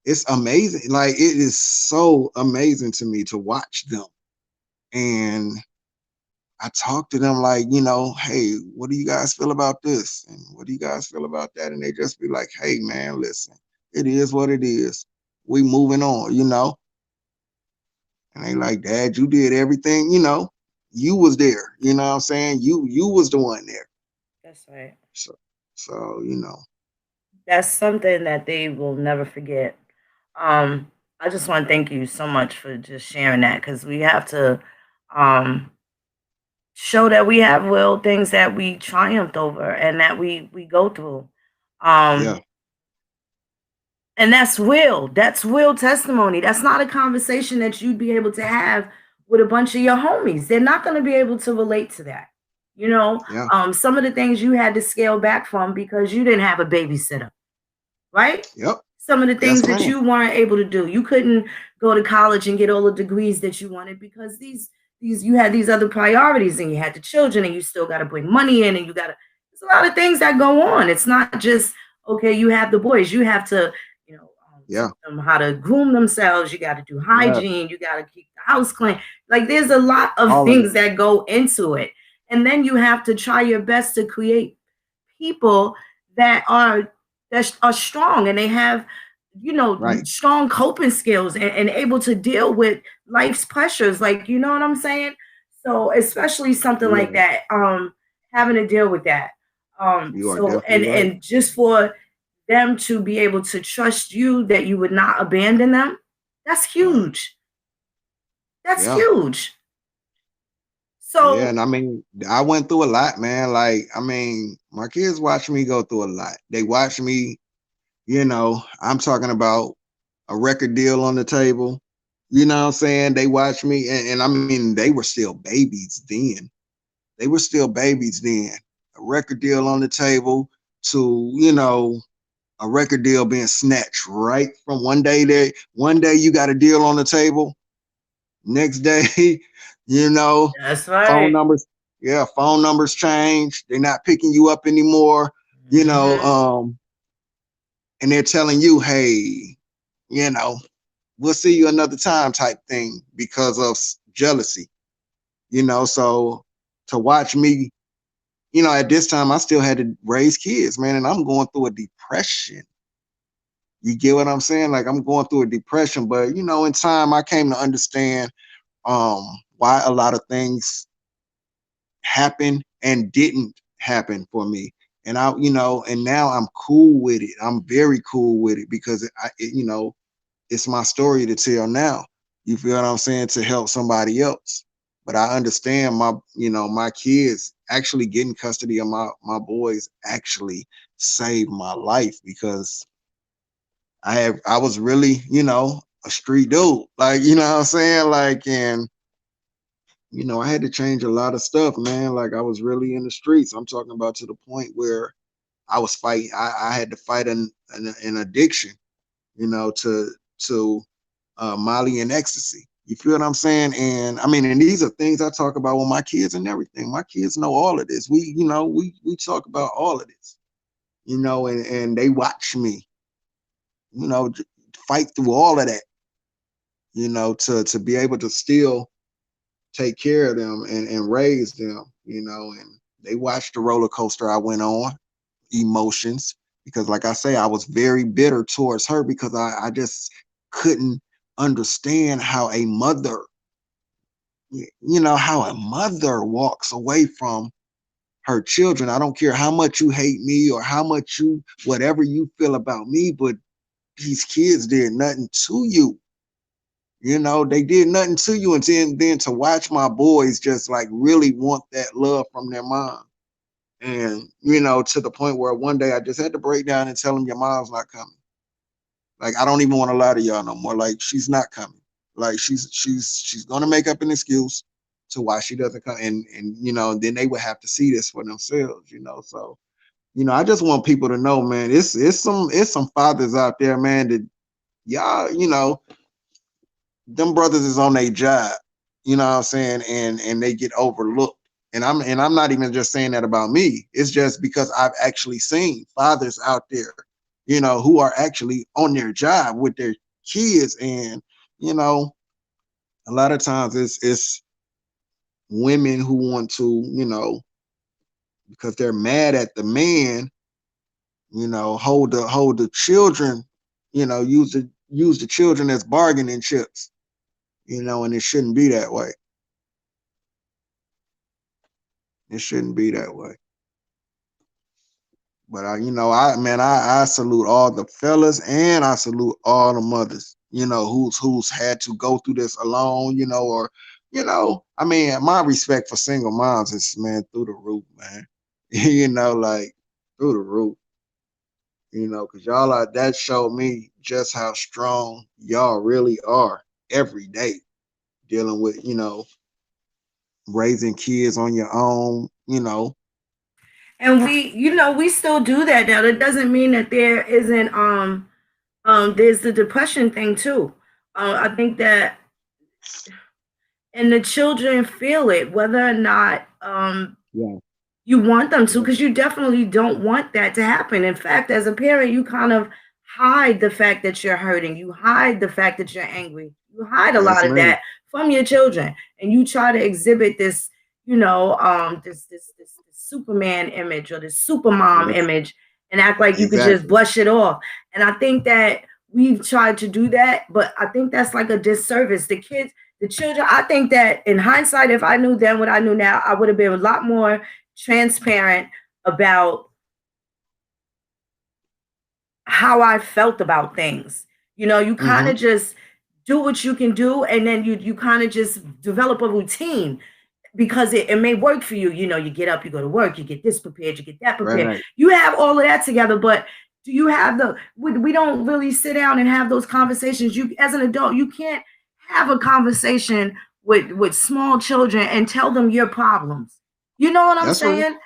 it's amazing. Like, it is so amazing to me to watch them. And I talk to them like, hey, what do you guys feel about this? And what do you guys feel about that? And they just be like, hey, man, listen, it is what it is. We moving on. And they like, Dad, you did everything, you was there. You know what I'm saying? You was the one there. That's right. So, so. That's something that they will never forget. I just want to thank you so much for just sharing that because we have to um, show that we have real things that we triumphed over and that we go through. Yeah, Um, and that's real. That's real testimony. That's not a conversation that you'd be able to have with a bunch of your homies. They're not going to be able to relate to that. You know, yeah, some of the things you had to scale back from because you didn't have a babysitter, right? yep, Some of the yes, things that ma'am. you weren't able to do. You couldn't go to college and get all the degrees that you wanted because these you had these other priorities and you had the children and you still got to bring money in and you got to there's a lot of things that go on. It's not just okay, you have the boys. You have to, Yeah, teach them how to groom themselves. You got to do yeah, hygiene. You got to keep the house clean. Like there's a lot of all of things that. that go into it. And then you have to try your best to create people that are strong and they have Right. strong coping skills and able to deal with life's pressures, like, you know what I'm saying? So especially something like You that, having to deal with that, you are so definitely right. and just for them to be able to trust you that you would not abandon them, that's Right. huge. That's Yeah. huge. Yeah. So And I went through a lot, man. Like, my kids watch me go through a lot. They watch me, I'm talking about a record deal on the table. You know what I'm saying? They watch me and they were still babies then. They were still babies then. A record deal on the table to, a record deal being snatched right from one day you got a deal on the table. Next day, you know, that's phone right. numbers, yeah, phone numbers change. They're not picking you up anymore, you know, Hmm. and they're telling you, hey, you know, we'll see you another time type thing because of jealousy, so to watch me, at this time I still had to raise kids, man, and I'm going through a depression. You get what I'm saying? Like, I'm going through a depression, but in time I came to understand why a lot of things happened and didn't happen for me. And and now I'm cool with it. I'm very cool with it because it's my story to tell now. You feel what I'm saying? To help somebody else. But I understand my kids actually getting custody of my boys actually saved my life because I was really, a street dude. Like, you know what I'm saying? Like, and I had to change a lot of stuff, man. Like I was really in the streets. I'm talking about to the point where I was fighting. I had to fight an addiction, to Molly and ecstasy. You feel what I'm saying? And I mean, and these are things I talk about with my kids and everything. My kids know all of this. We talk about all of this, and they watch me, fight through all of that, to be able to still take care of them and raise them, and they watched the roller coaster I went on, emotions, because like I say, I was very bitter towards her because I just couldn't understand how a mother, how a mother walks away from her children. I don't care how much you hate me or how much whatever you feel about me, but these kids did nothing to you. They did nothing to you. And then to watch my boys just like really want that love from their mom. And, to the point where one day I just had to break down and tell them your mom's not coming. Like, I don't even want to lie to y'all no more. Like, she's not coming. Like, she's gonna make up an excuse to why she doesn't come. And then they would have to see this for themselves, So, I just want people to know, man, it's some fathers out there, man, that y'all, them brothers is on their job, you know what I'm saying, and they get overlooked. And I'm not even just saying that about me. It's just because I've actually seen fathers out there, who are actually on their job with their kids, and a lot of times it's women who want to, because they're mad at the man, hold the children, use the children as bargaining chips, and it shouldn't be that way. It shouldn't be that way. But I salute all the fellas and I salute all the mothers, who's had to go through this alone, or I mean, my respect for single moms is, man, through the roof, man. Like through the roof, because that showed me just how strong y'all really are every day dealing with, raising kids on your own. And we still do that now. That doesn't mean that there isn't there's the depression thing too. I think that, and the children feel it whether or not Yeah. you want them to, because you definitely don't want that to happen. In fact, as a parent, you kind of hide the fact that you're hurting. You hide the fact that you're angry. You hide a Yes, lot of ma'am. that from your children, and you try to exhibit this, this Superman image or this supermom Yes, image, and act like you could just exactly. brush it off. And I think that we've tried to do that, but I think that's like a disservice. The children. I think that in hindsight, if I knew then what I knew now, I would have been a lot more transparent about how I felt about things. You kind Mm-hmm. of just do what you can do, and then you kind of just develop a routine because it may work for you. You get up, you go to work, you get this prepared, you get that prepared. Right. You have all of that together, but do you have we don't really sit down and have those conversations. You, as an adult, you can't have a conversation with small children and tell them your problems. You know what I'm That's right. saying?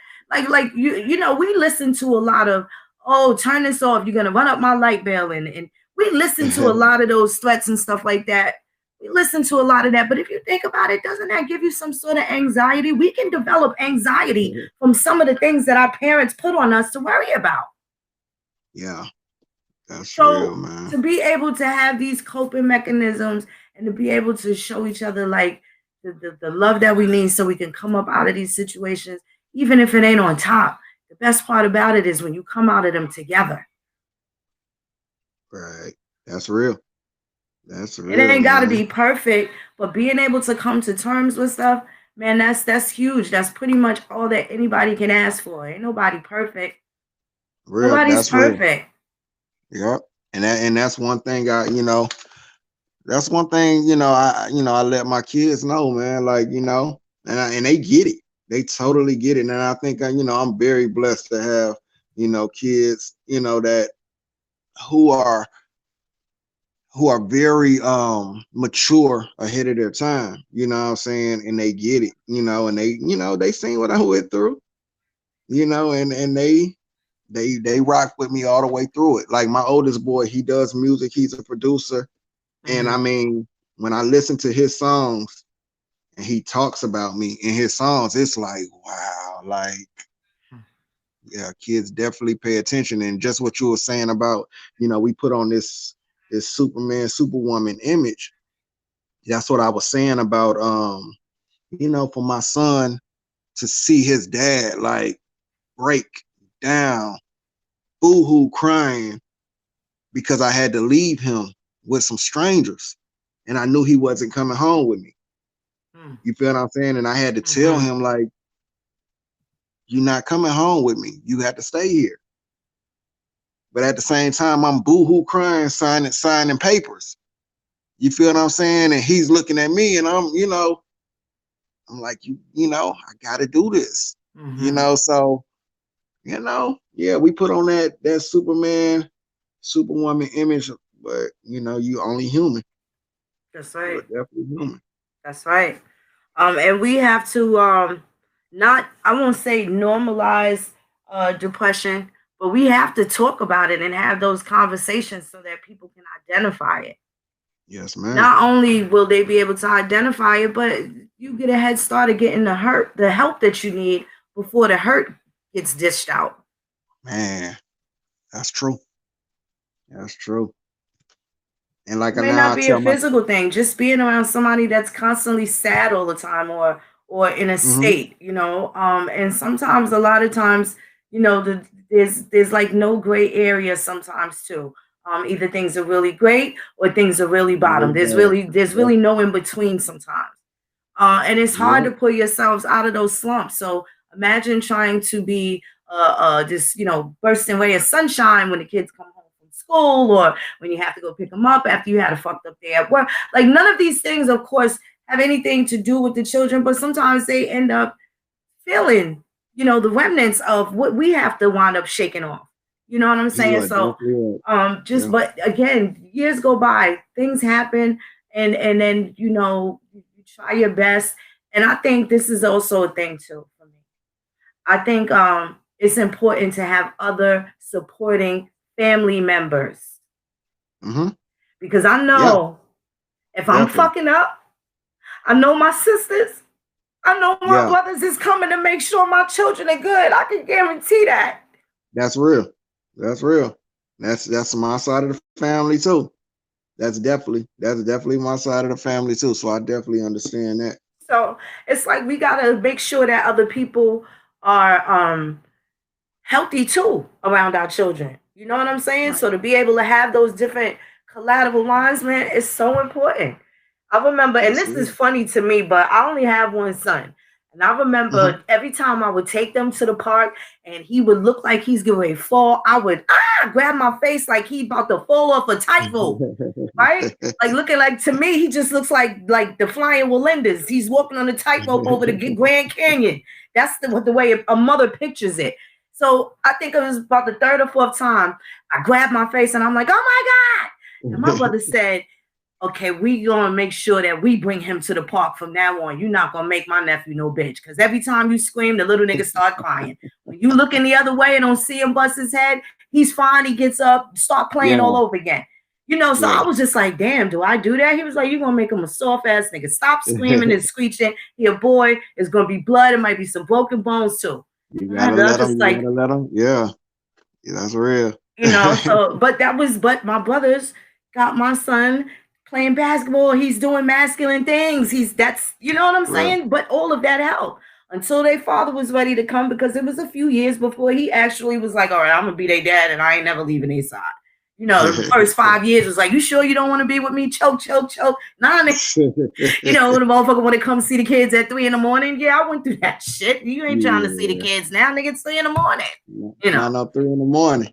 Like we listen to a lot of, oh, turn this off, you're gonna run up my light bill, and we listen to a lot of those threats and stuff like that. We listen to a lot of that, but if you think about it, doesn't that give you some sort of anxiety? We can develop anxiety from some of the things that our parents put on us to worry about. Yeah, that's real, So man. to be able to have these coping mechanisms and to be able to show each other like the love that we need so we can come up out of these situations, even if it ain't on top. The best part about it is when you come out of them together. Right. That's real. That's It real, ain't got to man. be perfect, but being able to come to terms with stuff, man, that's huge. That's pretty much all that anybody can ask for. Ain't nobody perfect. Real. Nobody's That's real. perfect. Yep. And that's one thing I That's one thing, I let my kids know, man, like, and they get it. They totally get it. And I think, I'm very blessed to have, kids, that who are very mature ahead of their time, you know what I'm saying? And they get it, and they seen what I went through, and they rock with me all the way through it. Like my oldest boy, he does music, he's a producer. And I mean, when I listen to his songs and he talks about me in his songs, it's like, wow, like, yeah, kids definitely pay attention. And just what you were saying about, we put on this Superman, Superwoman image. That's what I was saying about, for my son to see his dad like break down, boohoo crying because I had to leave him with some strangers and I knew he wasn't coming home with me. You feel what I'm saying? And I had to tell him, like, you're not coming home with me. You have to stay here. But at the same time, I'm boohoo crying, signing papers. You feel what I'm saying? And he's looking at me and I'm like, I gotta do this. So, yeah, we put on that Superman, Superwoman image, but you only human. That's right. You're definitely human. That's right. And we have to not, I won't say normalize depression, but we have to talk about it and have those conversations so that people can identify it. Yes, ma'am. Not only will they be able to identify it, but you get a head start of getting the help that you need before the hurt gets dished out. Man, that's true. That's true. And like It may now not I be a tell my physical thing, just being around somebody that's constantly sad all the time or in a state, and sometimes a lot of times, there's like no gray area sometimes too. Either things are really great or things are really bottom. There's really no in between sometimes. And it's hard to pull yourselves out of those slumps. So imagine trying to be this, bursting ray of sunshine when the kids come home from school or when you have to go pick them up after you had a fucked up day at work. Like none of these things, of course, have anything to do with the children, but sometimes they end up feeling, the remnants of what we have to wind up shaking off. You know what I'm saying? So, but again, years go by, things happen, and then you try your best. And I think this is also a thing too for me. I think it's important to have other supporting family members because I know if I'm fucking up, I know my sisters, I know my brothers is coming to make sure my children are good. I can guarantee that. That's real. That's real. That's my side of the family too. That's definitely my side of the family too. So I definitely understand that. So it's like we gotta make sure that other people are healthy too around our children. You know what I'm saying? Right. So to be able to have those different collateral lines, man, is so important. I remember, and this is funny to me, but I only have one son. And I remember every time I would take them to the park and he would look like he's getting ready to fall, I would grab my face like he about to fall off a tightrope, right? Like looking like, to me, he just looks like the flying Wallendas. He's walking on a tightrope over the Grand Canyon. That's the way a mother pictures it. So I think it was about the third or fourth time I grabbed my face and I'm like, oh my God. And my brother said, okay, we gonna make sure that we bring him to the park from now on. You're not gonna make my nephew no bitch. Because every time you scream, the little nigga start crying. When you looking the other way and don't see him bust his head, he's fine. He gets up, start playing all over again. So I was just like, damn, do I do that? He was like, you're gonna make him a soft ass nigga. Stop screaming and screeching. He a boy. It's gonna be blood. It might be some broken bones too. You gotta let him. You gotta let him. Yeah, that's real. So but my brothers got my son playing basketball, he's doing masculine things. That's you know what I'm saying? Right. But all of that helped until their father was ready to come, because it was a few years before he actually was like, all right, I'm gonna be their dad and I ain't never leaving their side. The first 5 years was like, you sure you don't want to be with me? Choke. Nah, the motherfucker want to come see the kids at 3 a.m. Yeah, I went through that shit. You ain't trying to see the kids now, nigga. It's 3 a.m. Not 3 a.m.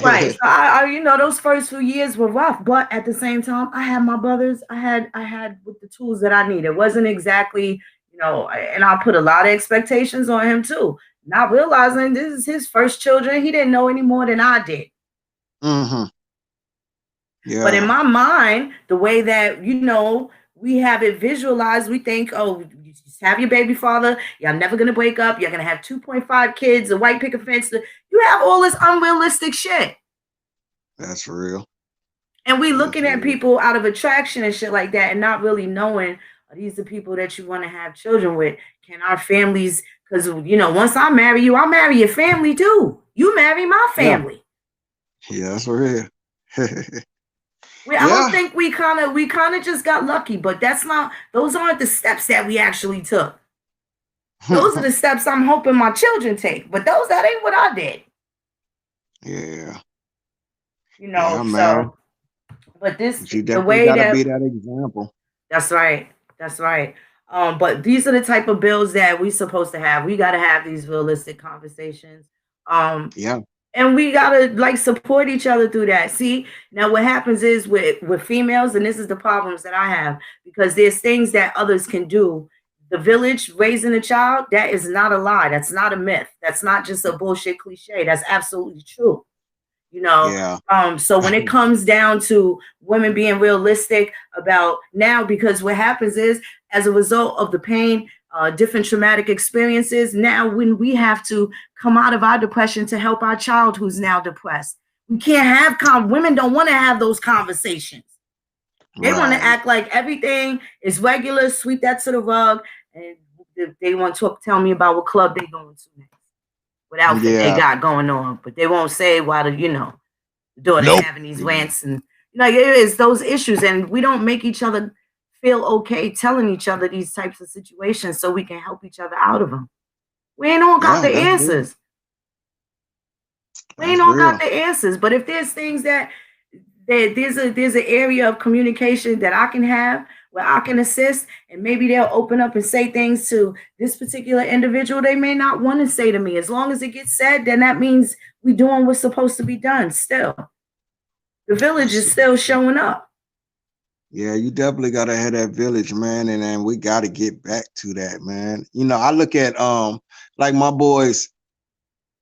Right. So those first few years were rough, but at the same time, I had my brothers. I had with the tools that I needed. It wasn't exactly, and I put a lot of expectations on him too. Not realizing this is his first children. He didn't know any more than I did. Mm-hmm. But in Yeah. my mind, the way that we have it visualized, we think, oh, you just have your baby father. Y'all never gonna break up. You're gonna have 2.5 kids, a white picket fence. You have all this unrealistic shit. That's real. And we That's looking at real. people out of attraction and shit like that, and not really knowing, are these the people that you want to have children with? Can our families? Because once I marry you, I'll marry your family too. You marry my Yeah. family. Yeah, that's real. I don't Yeah. think we kind of just got lucky, but that's not. Those aren't the steps that we actually took. Those are the steps I'm hoping my children take. But that ain't what I did. Yeah. Yeah, man. So, but But you the definitely way gotta be that that example. That's right. That's right. But these are the type of bills that we supposed to have. We got to have these realistic conversations. Um, Yeah. and we gotta like support each other through that. See, now what happens is with females, and this is the problems that I have, because there's things that others can do. The village raising a child, that is not a lie. That's not a myth. That's not just a bullshit cliche. That's absolutely true you know Yeah. so when it comes down to women being realistic about now, because what happens is, as a result of the pain, different traumatic experiences, now when we have to come out of our depression to help our child who's now depressed, we can't have women don't want to have those conversations. They want to Right. act like everything is regular, sweep that to the rug, and they want to tell me about what club they going to next, what outfit they Yeah. got going on, but they won't say why the daughter's Nope. having these rants, and it is those issues, and we don't make each other feel okay telling each other these types of situations so we can help each other out of them. We ain't all got Yeah, the that's real. answers. We ain't That's all got real. the answers, but if there's things that there's an area of communication that I can have where I can assist, and maybe they'll open up and say things to this particular individual they may not want to say to me. As long as it gets said, then that means we doing what's supposed to be done. Still, the village That's is still showing up. Yeah, you definitely gotta have that village, man, and then we gotta get back to that, man. I look at like my boys,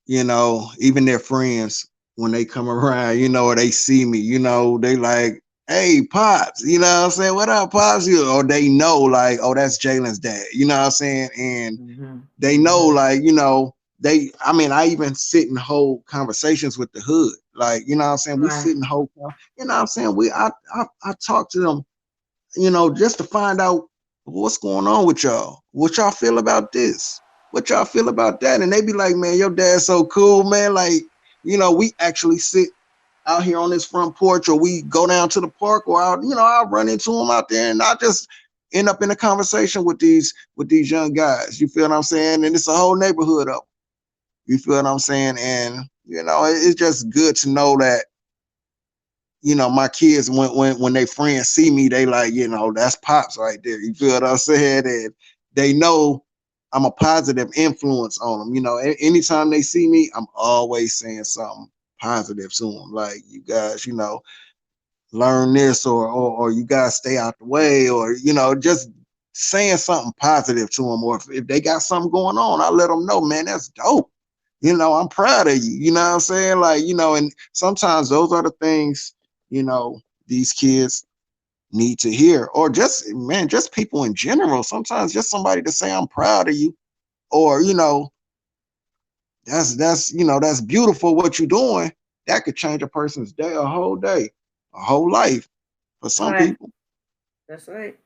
even their friends when they come around, or they see me, they like, hey, Pops, what I'm saying? What up, Pops? Or they know, like, oh, that's Jalen's dad, you know what I'm saying? And Mm-hmm. they know, like, I even sit and hold conversations with the hood. Like, you know what I'm saying? We Right. sit and hold, you know what I'm saying? I talk to them, just to find out what's going on with y'all. What y'all feel about this? What y'all feel about that? And they be like, man, your dad's so cool, man. Like, we actually sit out here on this front porch, or we go down to the park, or I'll run into them out there, and I just end up in a conversation with these young guys. You feel what I'm saying? And it's a whole neighborhood of them. You feel what I'm saying? And it's just good to know that my kids, when they friends see me, they like, that's Pops right there. You feel what I'm saying? And they know I'm a positive influence on them. Anytime they see me, I'm always saying something positive to them. Like, you guys, learn this, or you guys stay out the way, or, just saying something positive to them. Or if they got something going on, I let them know, man, that's dope. I'm proud of you. You know what I'm saying? Like, and sometimes those are the things, these kids need to hear, or just, man, just people in general. Sometimes just somebody to say, I'm proud of you, or, that's beautiful what you're doing. That could change a person's day, a whole day, a whole life for some Right. people. That's right.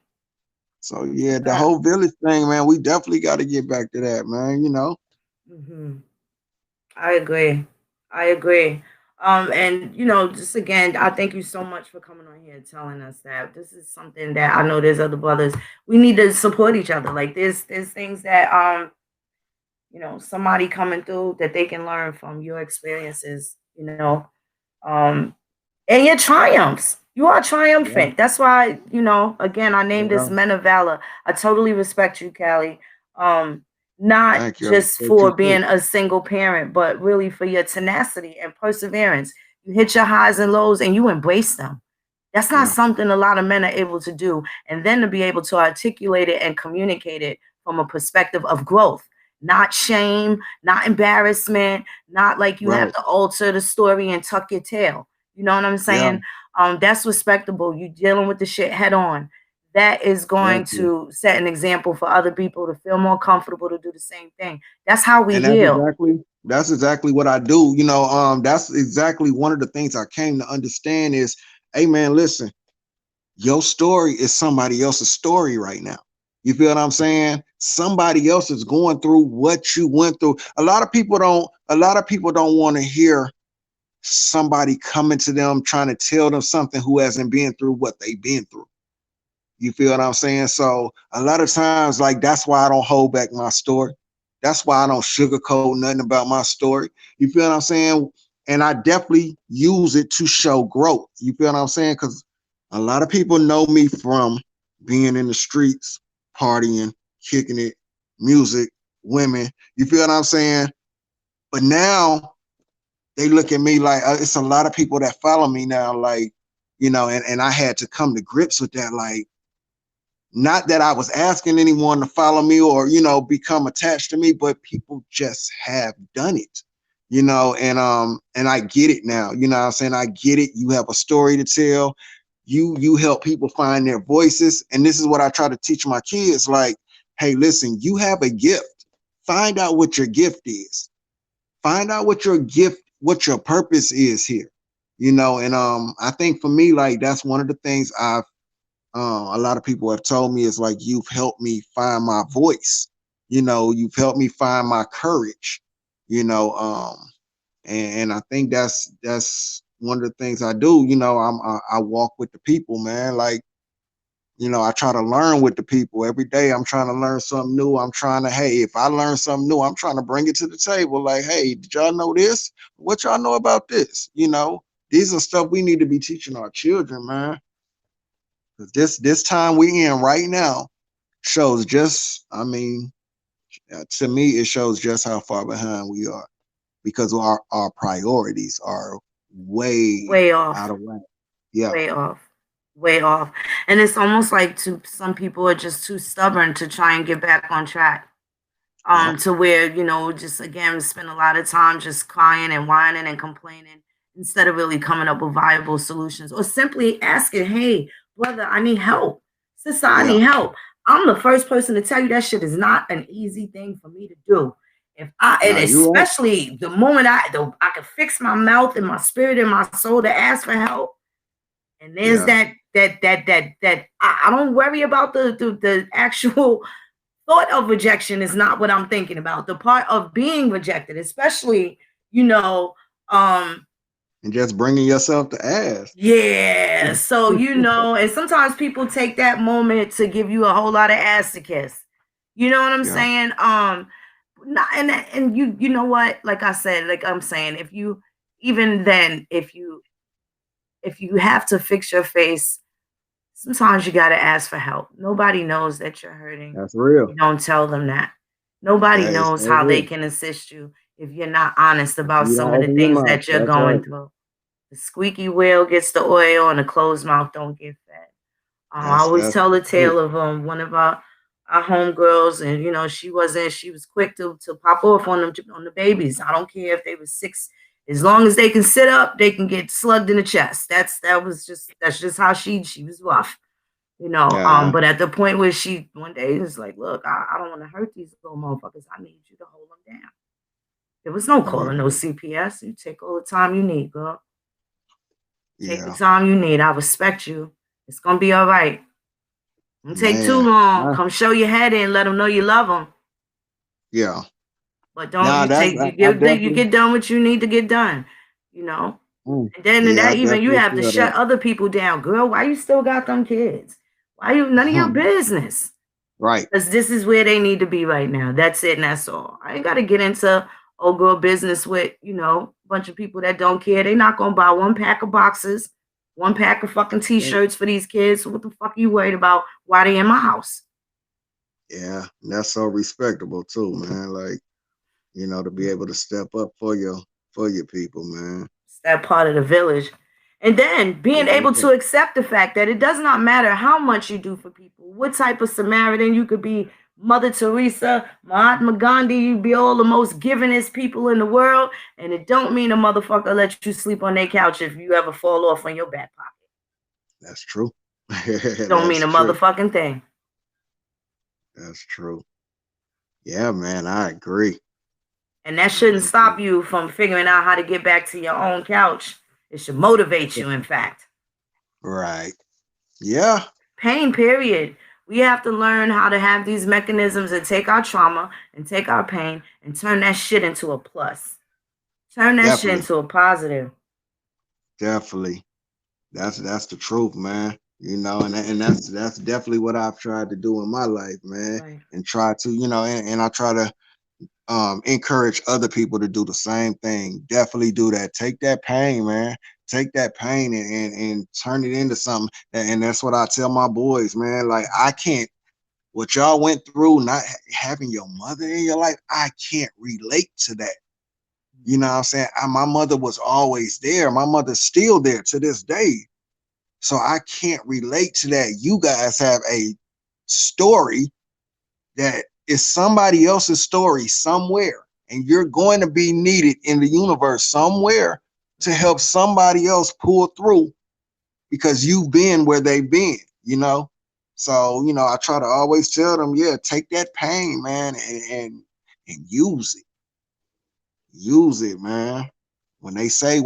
So yeah, the Right. whole village thing, man, we definitely got to get back to that, man. Mm-hmm. I agree. I agree. And just again, I thank you so much for coming on here and telling us that this is something that I know there's other brothers. We need to support each other. Like there's things that somebody coming through that they can learn from your experiences, um, and your triumphs. You are Yeah, triumphant. That's why, again, I named this yeah, Men of Valor. I totally respect you, Cali. Um, not Thank you. I just appreciate for you too. being a single parent, but really for your tenacity and perseverance. You hit your highs and lows and you embrace them. That's not Yeah. something a lot of men are able to do. And then to be able to articulate it and communicate it from a perspective of growth, not shame, not embarrassment, not like you have Right. to alter the story and tuck your tail. You know what I'm Yeah. saying? That's respectable. You dealing with the shit head on. That is going Thank you. to set an example for other people to feel more comfortable to do the same thing. That's how we And heal. that's exactly what I do. You know, that's exactly one of the things I came to understand is, hey man, listen, your story is somebody else's story right now. You feel what I'm saying? Somebody else is going through what you went through. A lot of people don't want to hear somebody coming to them trying to tell them something who hasn't been through what they've been through. You feel what I'm saying? So a lot of times, like, that's why I don't hold back my story. That's why I don't sugarcoat nothing about my story. You feel what I'm saying? And I definitely use it to show growth. You feel what I'm saying? Because a lot of people know me from being in the streets, partying, kicking it, music, women. You feel what I'm saying? But now they look at me like it's a lot of people that follow me now, like, and I had to come to grips with that, like, not that I was asking anyone to follow me or, become attached to me, but people just have done it, and I get it now. You know what I'm saying? I get it. You have a story to tell. You help people find their voices. And this is what I try to teach my kids. Like, hey, listen, you have a gift. Find out what your gift is. Find out what your purpose is here. And I think for me, like, that's one of the things a lot of people have told me is like, you've helped me find my voice. You've helped me find my courage. You know, and I think that's one of the things I do. I walk with the people, man. Like, I try to learn with the people every day. I'm trying to learn something new. Hey, if I learn something new, I'm trying to bring it to the table. Like, hey, did y'all know this? What y'all know about this? These are stuff we need to be teaching our children, man. This time we in right now shows just, I mean, to me, it shows just how far behind we are because our priorities are way Way out off. of whack. Yeah, Way off. Way off. And it's almost like some people are just too stubborn to try and get back on track. yeah, To where, just again spend a lot of time just crying and whining and complaining instead of really coming up with viable solutions or simply asking, hey, brother, I need help. Sister, I yeah. need help. I'm the first person to tell you that shit is not an easy thing for me to do. And Nah, you're right. especially the moment I can fix my mouth and my spirit and my soul to ask for help. And there's Yeah, that I don't worry about the actual thought of rejection is not what I'm thinking about. The part of being rejected, especially, you know, um, and just bringing yourself to ask. yeah. So, and sometimes people take that moment to give you a whole lot of ass to kiss. You know what I'm Yeah, saying? Not, and you know what? Like I said, like I'm saying, if you even then, if you have to fix your face, sometimes you got to ask for help. Nobody knows that you're hurting that's if real. you don't tell them that. Nobody That is knows so how they real. can assist you if you're not honest about You some don't of the open your things mouth. that you're That's going right. through. The squeaky wheel gets the oil, and the closed mouth don't get fed. I always That's tell the true. tale of one of our homegirls, and she was quick to pop off on them on the babies. I don't care if they were 6, as long as they can sit up, they can get slugged in the chest. That's just how she was rough. Yeah, But at the point where she one day was like, look, I don't want to hurt these little motherfuckers. I need you to hold them down. There was no yeah, calling, no CPS. You take all the time you need, girl. Take the yeah, time you need. I respect you. It's gonna be all right. Don't take too man. long. Come show your head in. Let them know you love them. Yeah. But don't Nah, you that's take I you definitely. get done what you need to get done. You know. And then Yeah, I that even you definitely have to feel shut that. other people down, girl. Why you still got them kids? Why you none of your business? Right. Because this is where they need to be right now. That's it, and that's all. I ain't got to get into old girl business with a bunch of people that don't care. They not gonna buy one pack of boxes, one pack of fucking Yeah. t-shirts for these kids. So what the fuck are you worried about? Why they in my house? Yeah, and that's so respectable too, man. Like, to be able to step up for your people, man. It's that part of the village. And then being able Yeah, to accept the fact that it does not matter how much you do for people, what type of Samaritan you could be, Mother Teresa, Mahatma Gandhi, you be all the most givingest people in the world, and it don't mean a motherfucker let you sleep on their couch if you ever fall off on your back pocket. that's true. Don't mean That's a true. motherfucking thing. That's true. Yeah, man, I agree. And that I shouldn't stop agree. you from figuring out how to get back to your own couch. It should motivate you, in fact. Right. Yeah. Pain, period. We have to learn how to have these mechanisms and take our trauma and take our pain and turn that shit into a plus. Turn that shit Definitely. into a positive. Definitely. That's the truth, man. And that's definitely what I've tried to do in my life, man. Right. And try to, and I try to encourage other people to do the same thing. Definitely do that. Take that pain, man. Take that pain and turn it into something. And that's what I tell my boys, man. Like, I can't, what y'all went through, not having your mother in your life, I can't relate to that. You know what I'm saying? My mother was always there. My mother's still there to this day. So I can't relate to that. You guys have a story that is somebody else's story somewhere, and you're going to be needed in the universe somewhere to help somebody else pull through because you've been where they've been. So, I try to always tell them, yeah, take that pain, man, and use it. Use it, man. When they say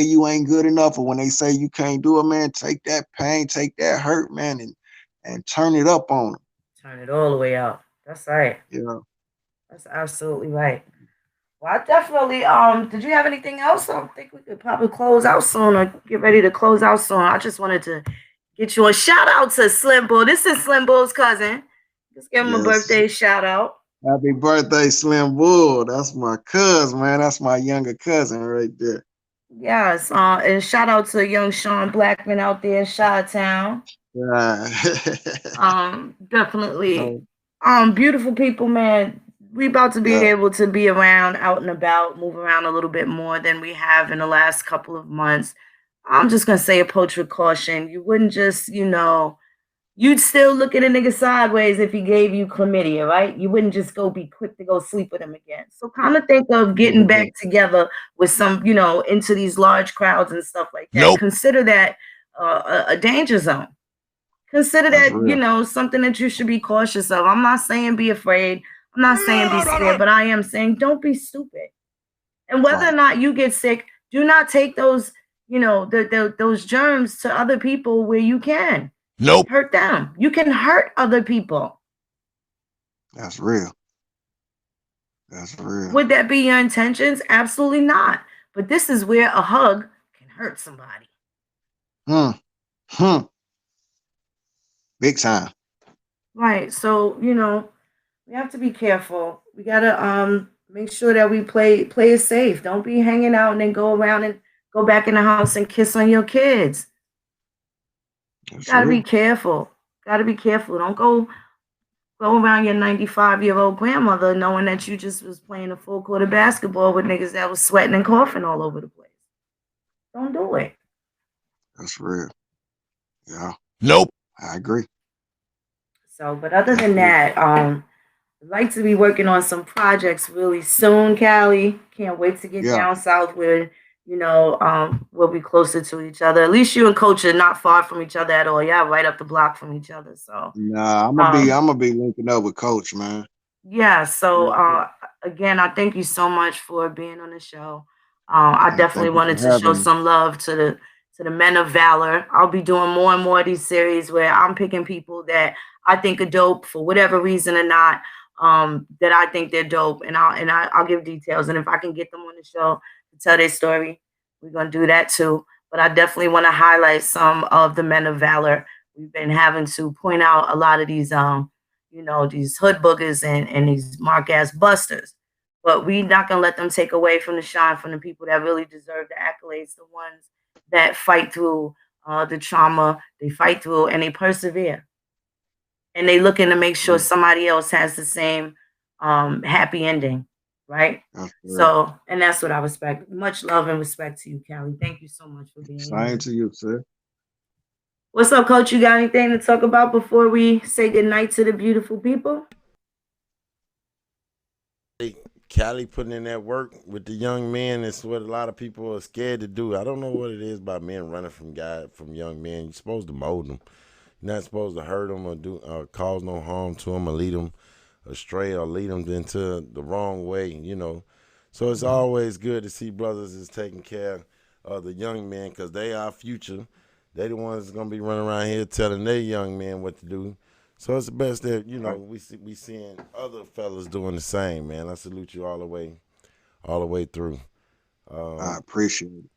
you ain't good enough, or when they say you can't do it, man, take that pain, take that hurt, man, and turn it up on them. Turn it all the way out. That's right. You know. That's absolutely right. Well, I definitely did you have anything else? I think we could probably close out soon or get ready to close out soon. I just wanted to get you a shout out to Slim Bull. This is Slim Bull's cousin. Just give him a Yes. birthday shout out. Happy birthday, Slim Bull. That's my cousin, man. That's my younger cousin right there. Yes, and shout out to young Sean Blackman out there in Chi-Town. Yeah. Definitely. No, Beautiful people, man. We about to be yeah, able to be around, out and about, move around a little bit more than we have in the last couple of months. I'm just gonna say approach with caution. You wouldn't just, you'd still look at a nigga sideways if he gave you chlamydia, right? You wouldn't just go be quick to go sleep with him again. So kind of think of getting back together with some, into these large crowds and stuff like that. Nope. Consider that a danger zone. Consider that's that, real. something that you should be cautious of. I'm not saying be afraid. I'm not saying be scared, but I am saying don't be stupid. And whether or Right. not you get sick, do not take those, those germs to other people where you can Nope. hurt them. You can hurt other people. That's real. That's real. Would that be your intentions? Absolutely not. But this is where a hug can hurt somebody. Hmm. Hmm. Big time. Right. So, we have to be careful. We gotta make sure that we play it safe. Don't be hanging out and then go around and go back in the house and kiss on your kids. That's Gotta be real. careful. Gotta be careful. Don't go around your 95-year-old grandmother knowing that you just was playing a full court of basketball with niggas that was sweating and coughing all over the place. Don't do it. That's real. Yeah, Nope. I agree. So, but other than Definitely. that, I'd like to be working on some projects really soon, Cali. Can't wait to get Yeah. down south where, we'll be closer to each other. At least you and Coach are not far from each other at all. Yeah, right up the block from each other. So, Nah, I'm gonna be um, I'm gonna be linking up with Coach, man. yeah, so Yeah, yeah. again, I thank you so much for being on the show. I And definitely thank you wanted for to show having me. some love to the men of valor. I'll be doing more and more of these series where I'm picking people that I think are dope for whatever reason or not. That I think they're dope, and I'll give details. And if I can get them on the show to tell their story, we're gonna do that too. But I definitely want to highlight some of the men of valor. We've been having to point out a lot of these these hood boogers and these mark ass busters. But we not gonna let them take away from the shine from the people that really deserve the accolades, the ones that fight through the trauma, they fight through and they persevere. and they looking to make sure Mm, somebody else has the same happy ending, right? that's right. So, and that's what I respect. Much love and respect to you, Callie. Thank you so much for being Same here. to you, sir. What's up, Coach? You got anything to talk about before we say goodnight to the beautiful people? Hey, Cali putting in that work with the young men is what a lot of people are scared to do. I don't know what it is about men running from young men. You're supposed to mold them. You're not supposed to hurt them or do cause no harm to them or lead them astray or lead them into the wrong way. So it's always good to see brothers is taking care of the young men because they are future. They the ones that's gonna be running around here telling their young men what to do. So it's the best that Right. we seeing other fellas doing the same, man. I salute you all the way through. I Um, appreciate it.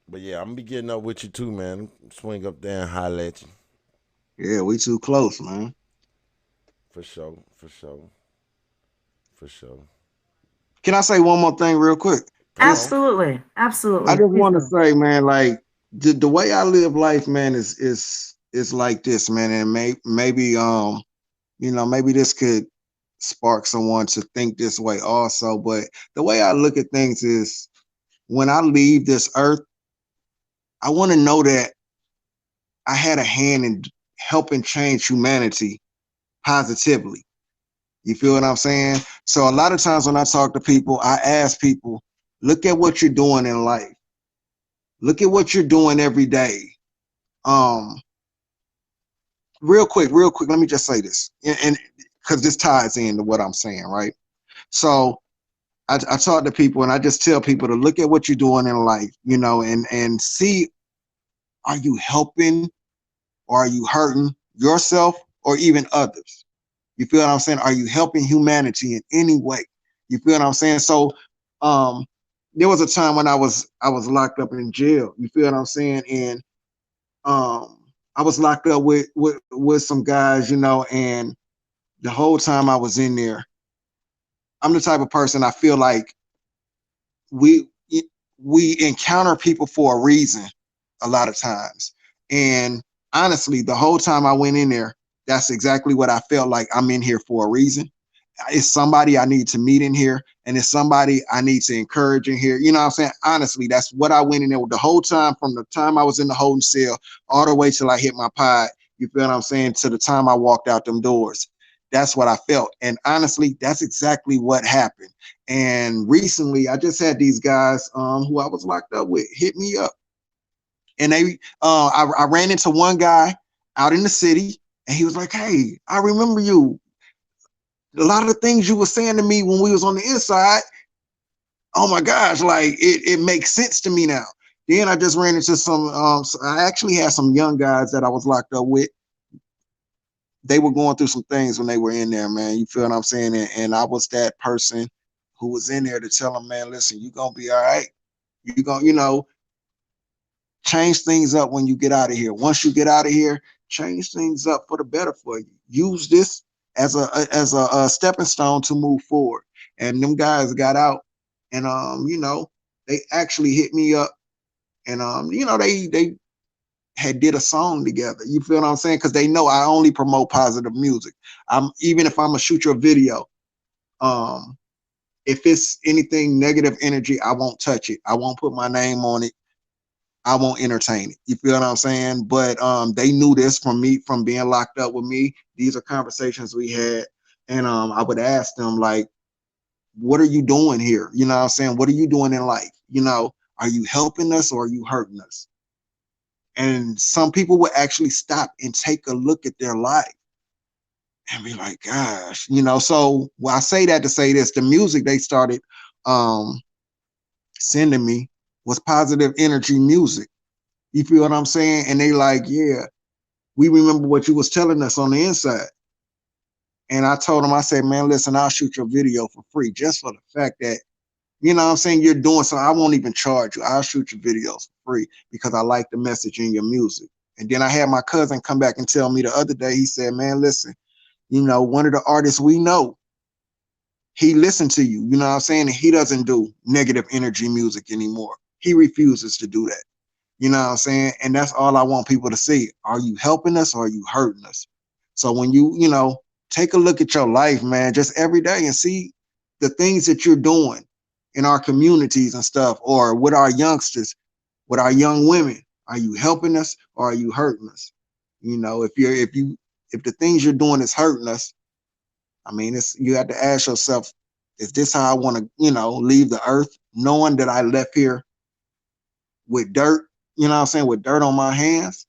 but yeah, I'm gonna be getting up with you too, man. Swing up there and holler at you Yeah, we too close, man. for sure, for sure, for sure. Can I say one more thing real quick? Come It's on. Absolutely. I Absolutely. just Please want to do. say, man, like the way I live life, man, is like this, man, and maybe maybe this could spark someone to think this way also. But the way I look at things is when I leave this earth, I want to know that I had a hand in helping change humanity positively. You feel what I'm saying? So a lot of times when I talk to people, I ask people, look at what you're doing in life. Look at what you're doing every day. Um, real quick, let me just say this, and because this ties into what I'm saying, right? So I talk to people and I just tell people to look at what you're doing in life, and see, are you helping or are you hurting yourself or even others? You feel what I'm saying? Are you helping humanity in any way? You feel what I'm saying? So, um, there was a time when I was locked up in jail. You feel what I'm saying? And I was locked up with some guys, and the whole time I was in there, I'm the type of person I feel like we we encounter people for a reason a lot of times. And honestly, the whole time I went in there, that's exactly what I felt like. I'm in here for a reason. It's somebody I need to meet in here, and it's somebody I need to encourage in here. You know what I'm saying? Honestly, that's what I went in there with the whole time, from the time I was in the holding cell all the way till I hit my pod. You feel what I'm saying? To the time I walked out them doors. That's what I felt. And honestly, that's exactly what happened. And recently, I just had these guys who I was locked up with hit me up, and I ran into one guy out in the city, and he was like, "Hey, I remember you. A lot of the things you were saying to me when we was on the inside, oh my gosh, like it makes sense to me now." Then I just ran into I actually had some young guys that I was locked up with. They were going through some things when they were in there, man. You feel what I'm saying? And I was that person who was in there to tell them, man, listen, you're gonna be all right. You're gonna, change things up when you get out of here. Once you get out of here, change things up for the better for you. Use this as a stepping stone to move forward. And them guys got out, and they actually hit me up, and they had did a song together. You feel what I'm saying? Because they know I only promote positive music. Even if I'm gonna shoot your video, um, if it's anything negative energy, I won't touch it. I won't put my name on it. I won't entertain it. You feel what I'm saying? But they knew this from me, from being locked up with me. These are conversations we had, and I would ask them like, "What are you doing here? You know what I'm saying? What are you doing in life? Are you helping us or are you hurting us?" And some people would actually stop and take a look at their life and be like, "Gosh, So, well, I say that to say this: the music they started um, sending me was positive energy music. You feel what I'm saying? And they like, yeah, we remember what you was telling us on the inside. And I told them, I said, man, listen, I'll shoot your video for free just for the fact that, what I'm saying, you're doing so. I won't even charge you. I'll shoot your videos for free because I like the message in your music. And then I had my cousin come back and tell me the other day, he said, man, listen, one of the artists we know, he listened to you, you know what I'm saying? And he doesn't do negative energy music anymore. He refuses to do that. You know what I'm saying? And that's all I want people to see. Are you helping us or are you hurting us? So when you know, take a look at your life, man, just every day and see the things that you're doing in our communities and stuff, or with our youngsters, with our young women. Are you helping us or are you hurting us? You know, if the things you're doing is hurting us, I mean, you have to ask yourself, is this how I want to, leave the earth, knowing that I left here with dirt, you know what I'm saying, with dirt on my hands?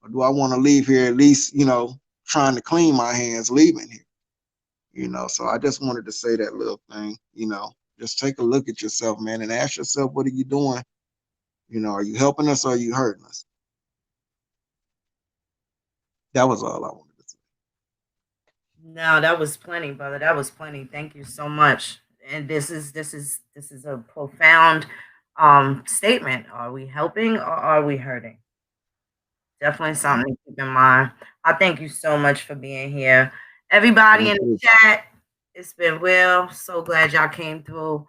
Or do I want to leave here at least, trying to clean my hands leaving here? So I just wanted to say that little thing, just take a look at yourself, man, and ask yourself, what are you doing? Are you helping us or are you hurting us? That was all I wanted to say. No, that was plenty, brother. That was plenty. Thank you so much. And this is a profound statement. Are we helping or are we hurting? Definitely something to keep in mind. I thank you so much for being here. Everybody in the chat, it's been real. So glad y'all came through.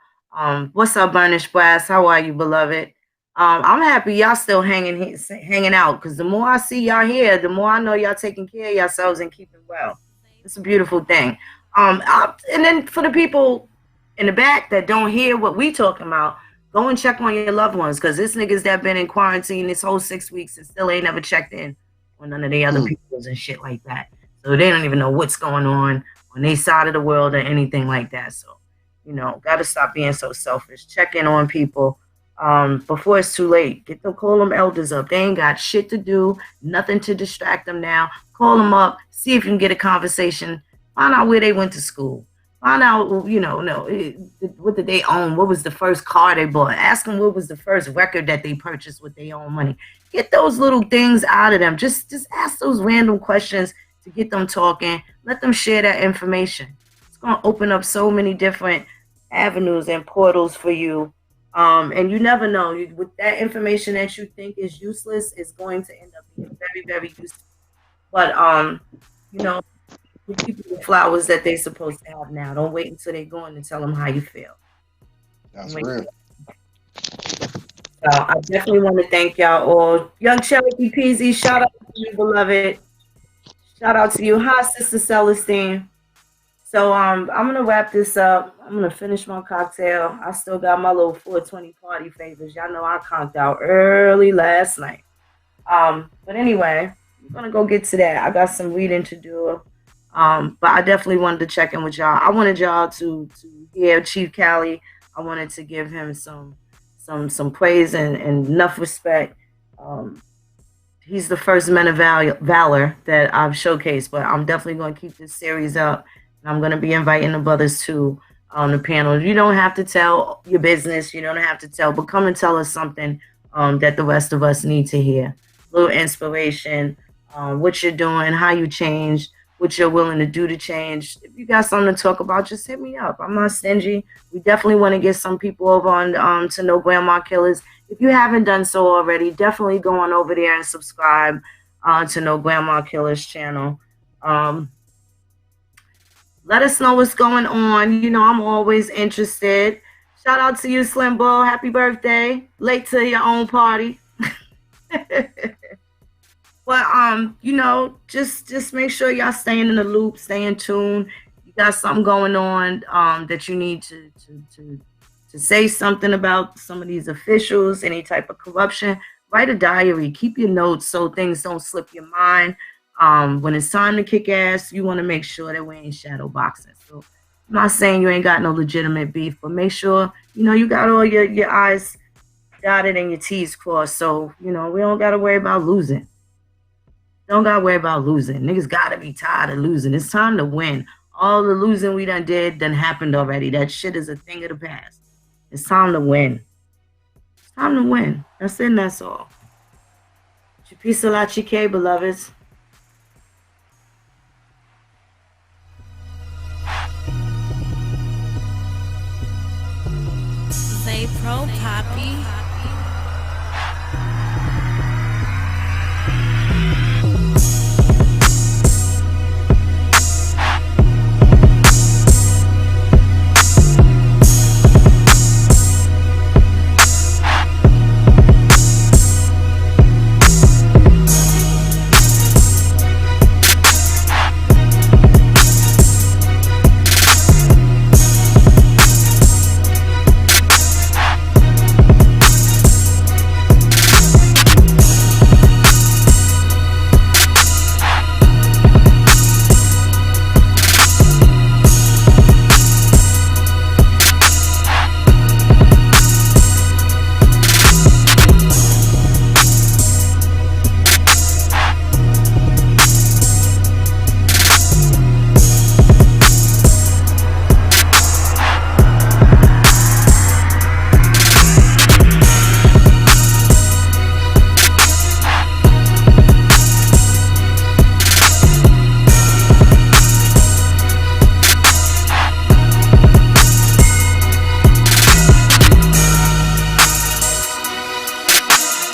What's up, Burnish Brass? How are you, beloved? I'm happy y'all still hanging out, because the more I see y'all here, the more I know y'all taking care of yourselves and keeping well. It's a beautiful thing. And then for the people in the back that don't hear what we talking about, go and check on your loved ones, because this niggas that been in quarantine this whole 6 weeks and still ain't never checked in on none of the other peoples and shit like that. So they don't even know what's going on their side of the world or anything like that. So, gotta stop being so selfish. Check in on people before it's too late. Call them elders up. They ain't got shit to do, nothing to distract them now. Call them up, see if you can get a conversation, find out where they went to school. Find out, what did they own? What was the first car they bought? Ask them what was the first record that they purchased with their own money. Get those little things out of them. Just ask those random questions to get them talking. Let them share that information. It's going to open up so many different avenues and portals for you. And you never know. With that information that you think is useless, is going to end up being very, very useful. But, give people the flowers that they're supposed to have now. Don't wait until they're going to tell them how you feel. That's real. So I definitely want to thank y'all all. Young Cherokee Peasy, shout out to you, beloved. Shout out to you. Hi, Sister Celestine. So I'm gonna wrap this up. I'm gonna finish my cocktail. I still got my little 420 party favors. Y'all know I conked out early last night. But anyway, I'm gonna go get to that. I got some reading to do. But I definitely wanted to check in with y'all. I wanted y'all to hear Chief Cali. I wanted to give him some praise and enough respect. He's the first man of valor that I've showcased, but I'm definitely going to keep this series up. And I'm going to be inviting the brothers too on the panel. You don't have to tell your business. You don't have to tell, but come and tell us something that the rest of us need to hear. A little inspiration, what you're doing, how you changed, what you're willing to do to change. If you got something to talk about, just hit me up. I'm not stingy. We definitely want to get some people over on to No Grandma Killers. If you haven't done so already, definitely go on over there and subscribe to No Grandma Killers channel. Let us know what's going on. I'm always interested. Shout out to you, Slim Ball. Happy birthday. Late to your own party. But just make sure y'all staying in the loop, stay in tune. You got something going on that you need to say something about some of these officials, any type of corruption. Write a diary, keep your notes so things don't slip your mind. When it's time to kick ass, you want to make sure that we ain't shadow boxing. So I'm not saying you ain't got no legitimate beef, but make sure you got all your I's dotted and your T's crossed. So we don't got to worry about losing. Don't gotta worry about losing. Niggas gotta be tired of losing. It's time to win. All the losing we done happened already. That shit is a thing of the past. It's time to win. It's time to win. That's it and that's all. Chipisa la chique, beloveds. Say pro poppy.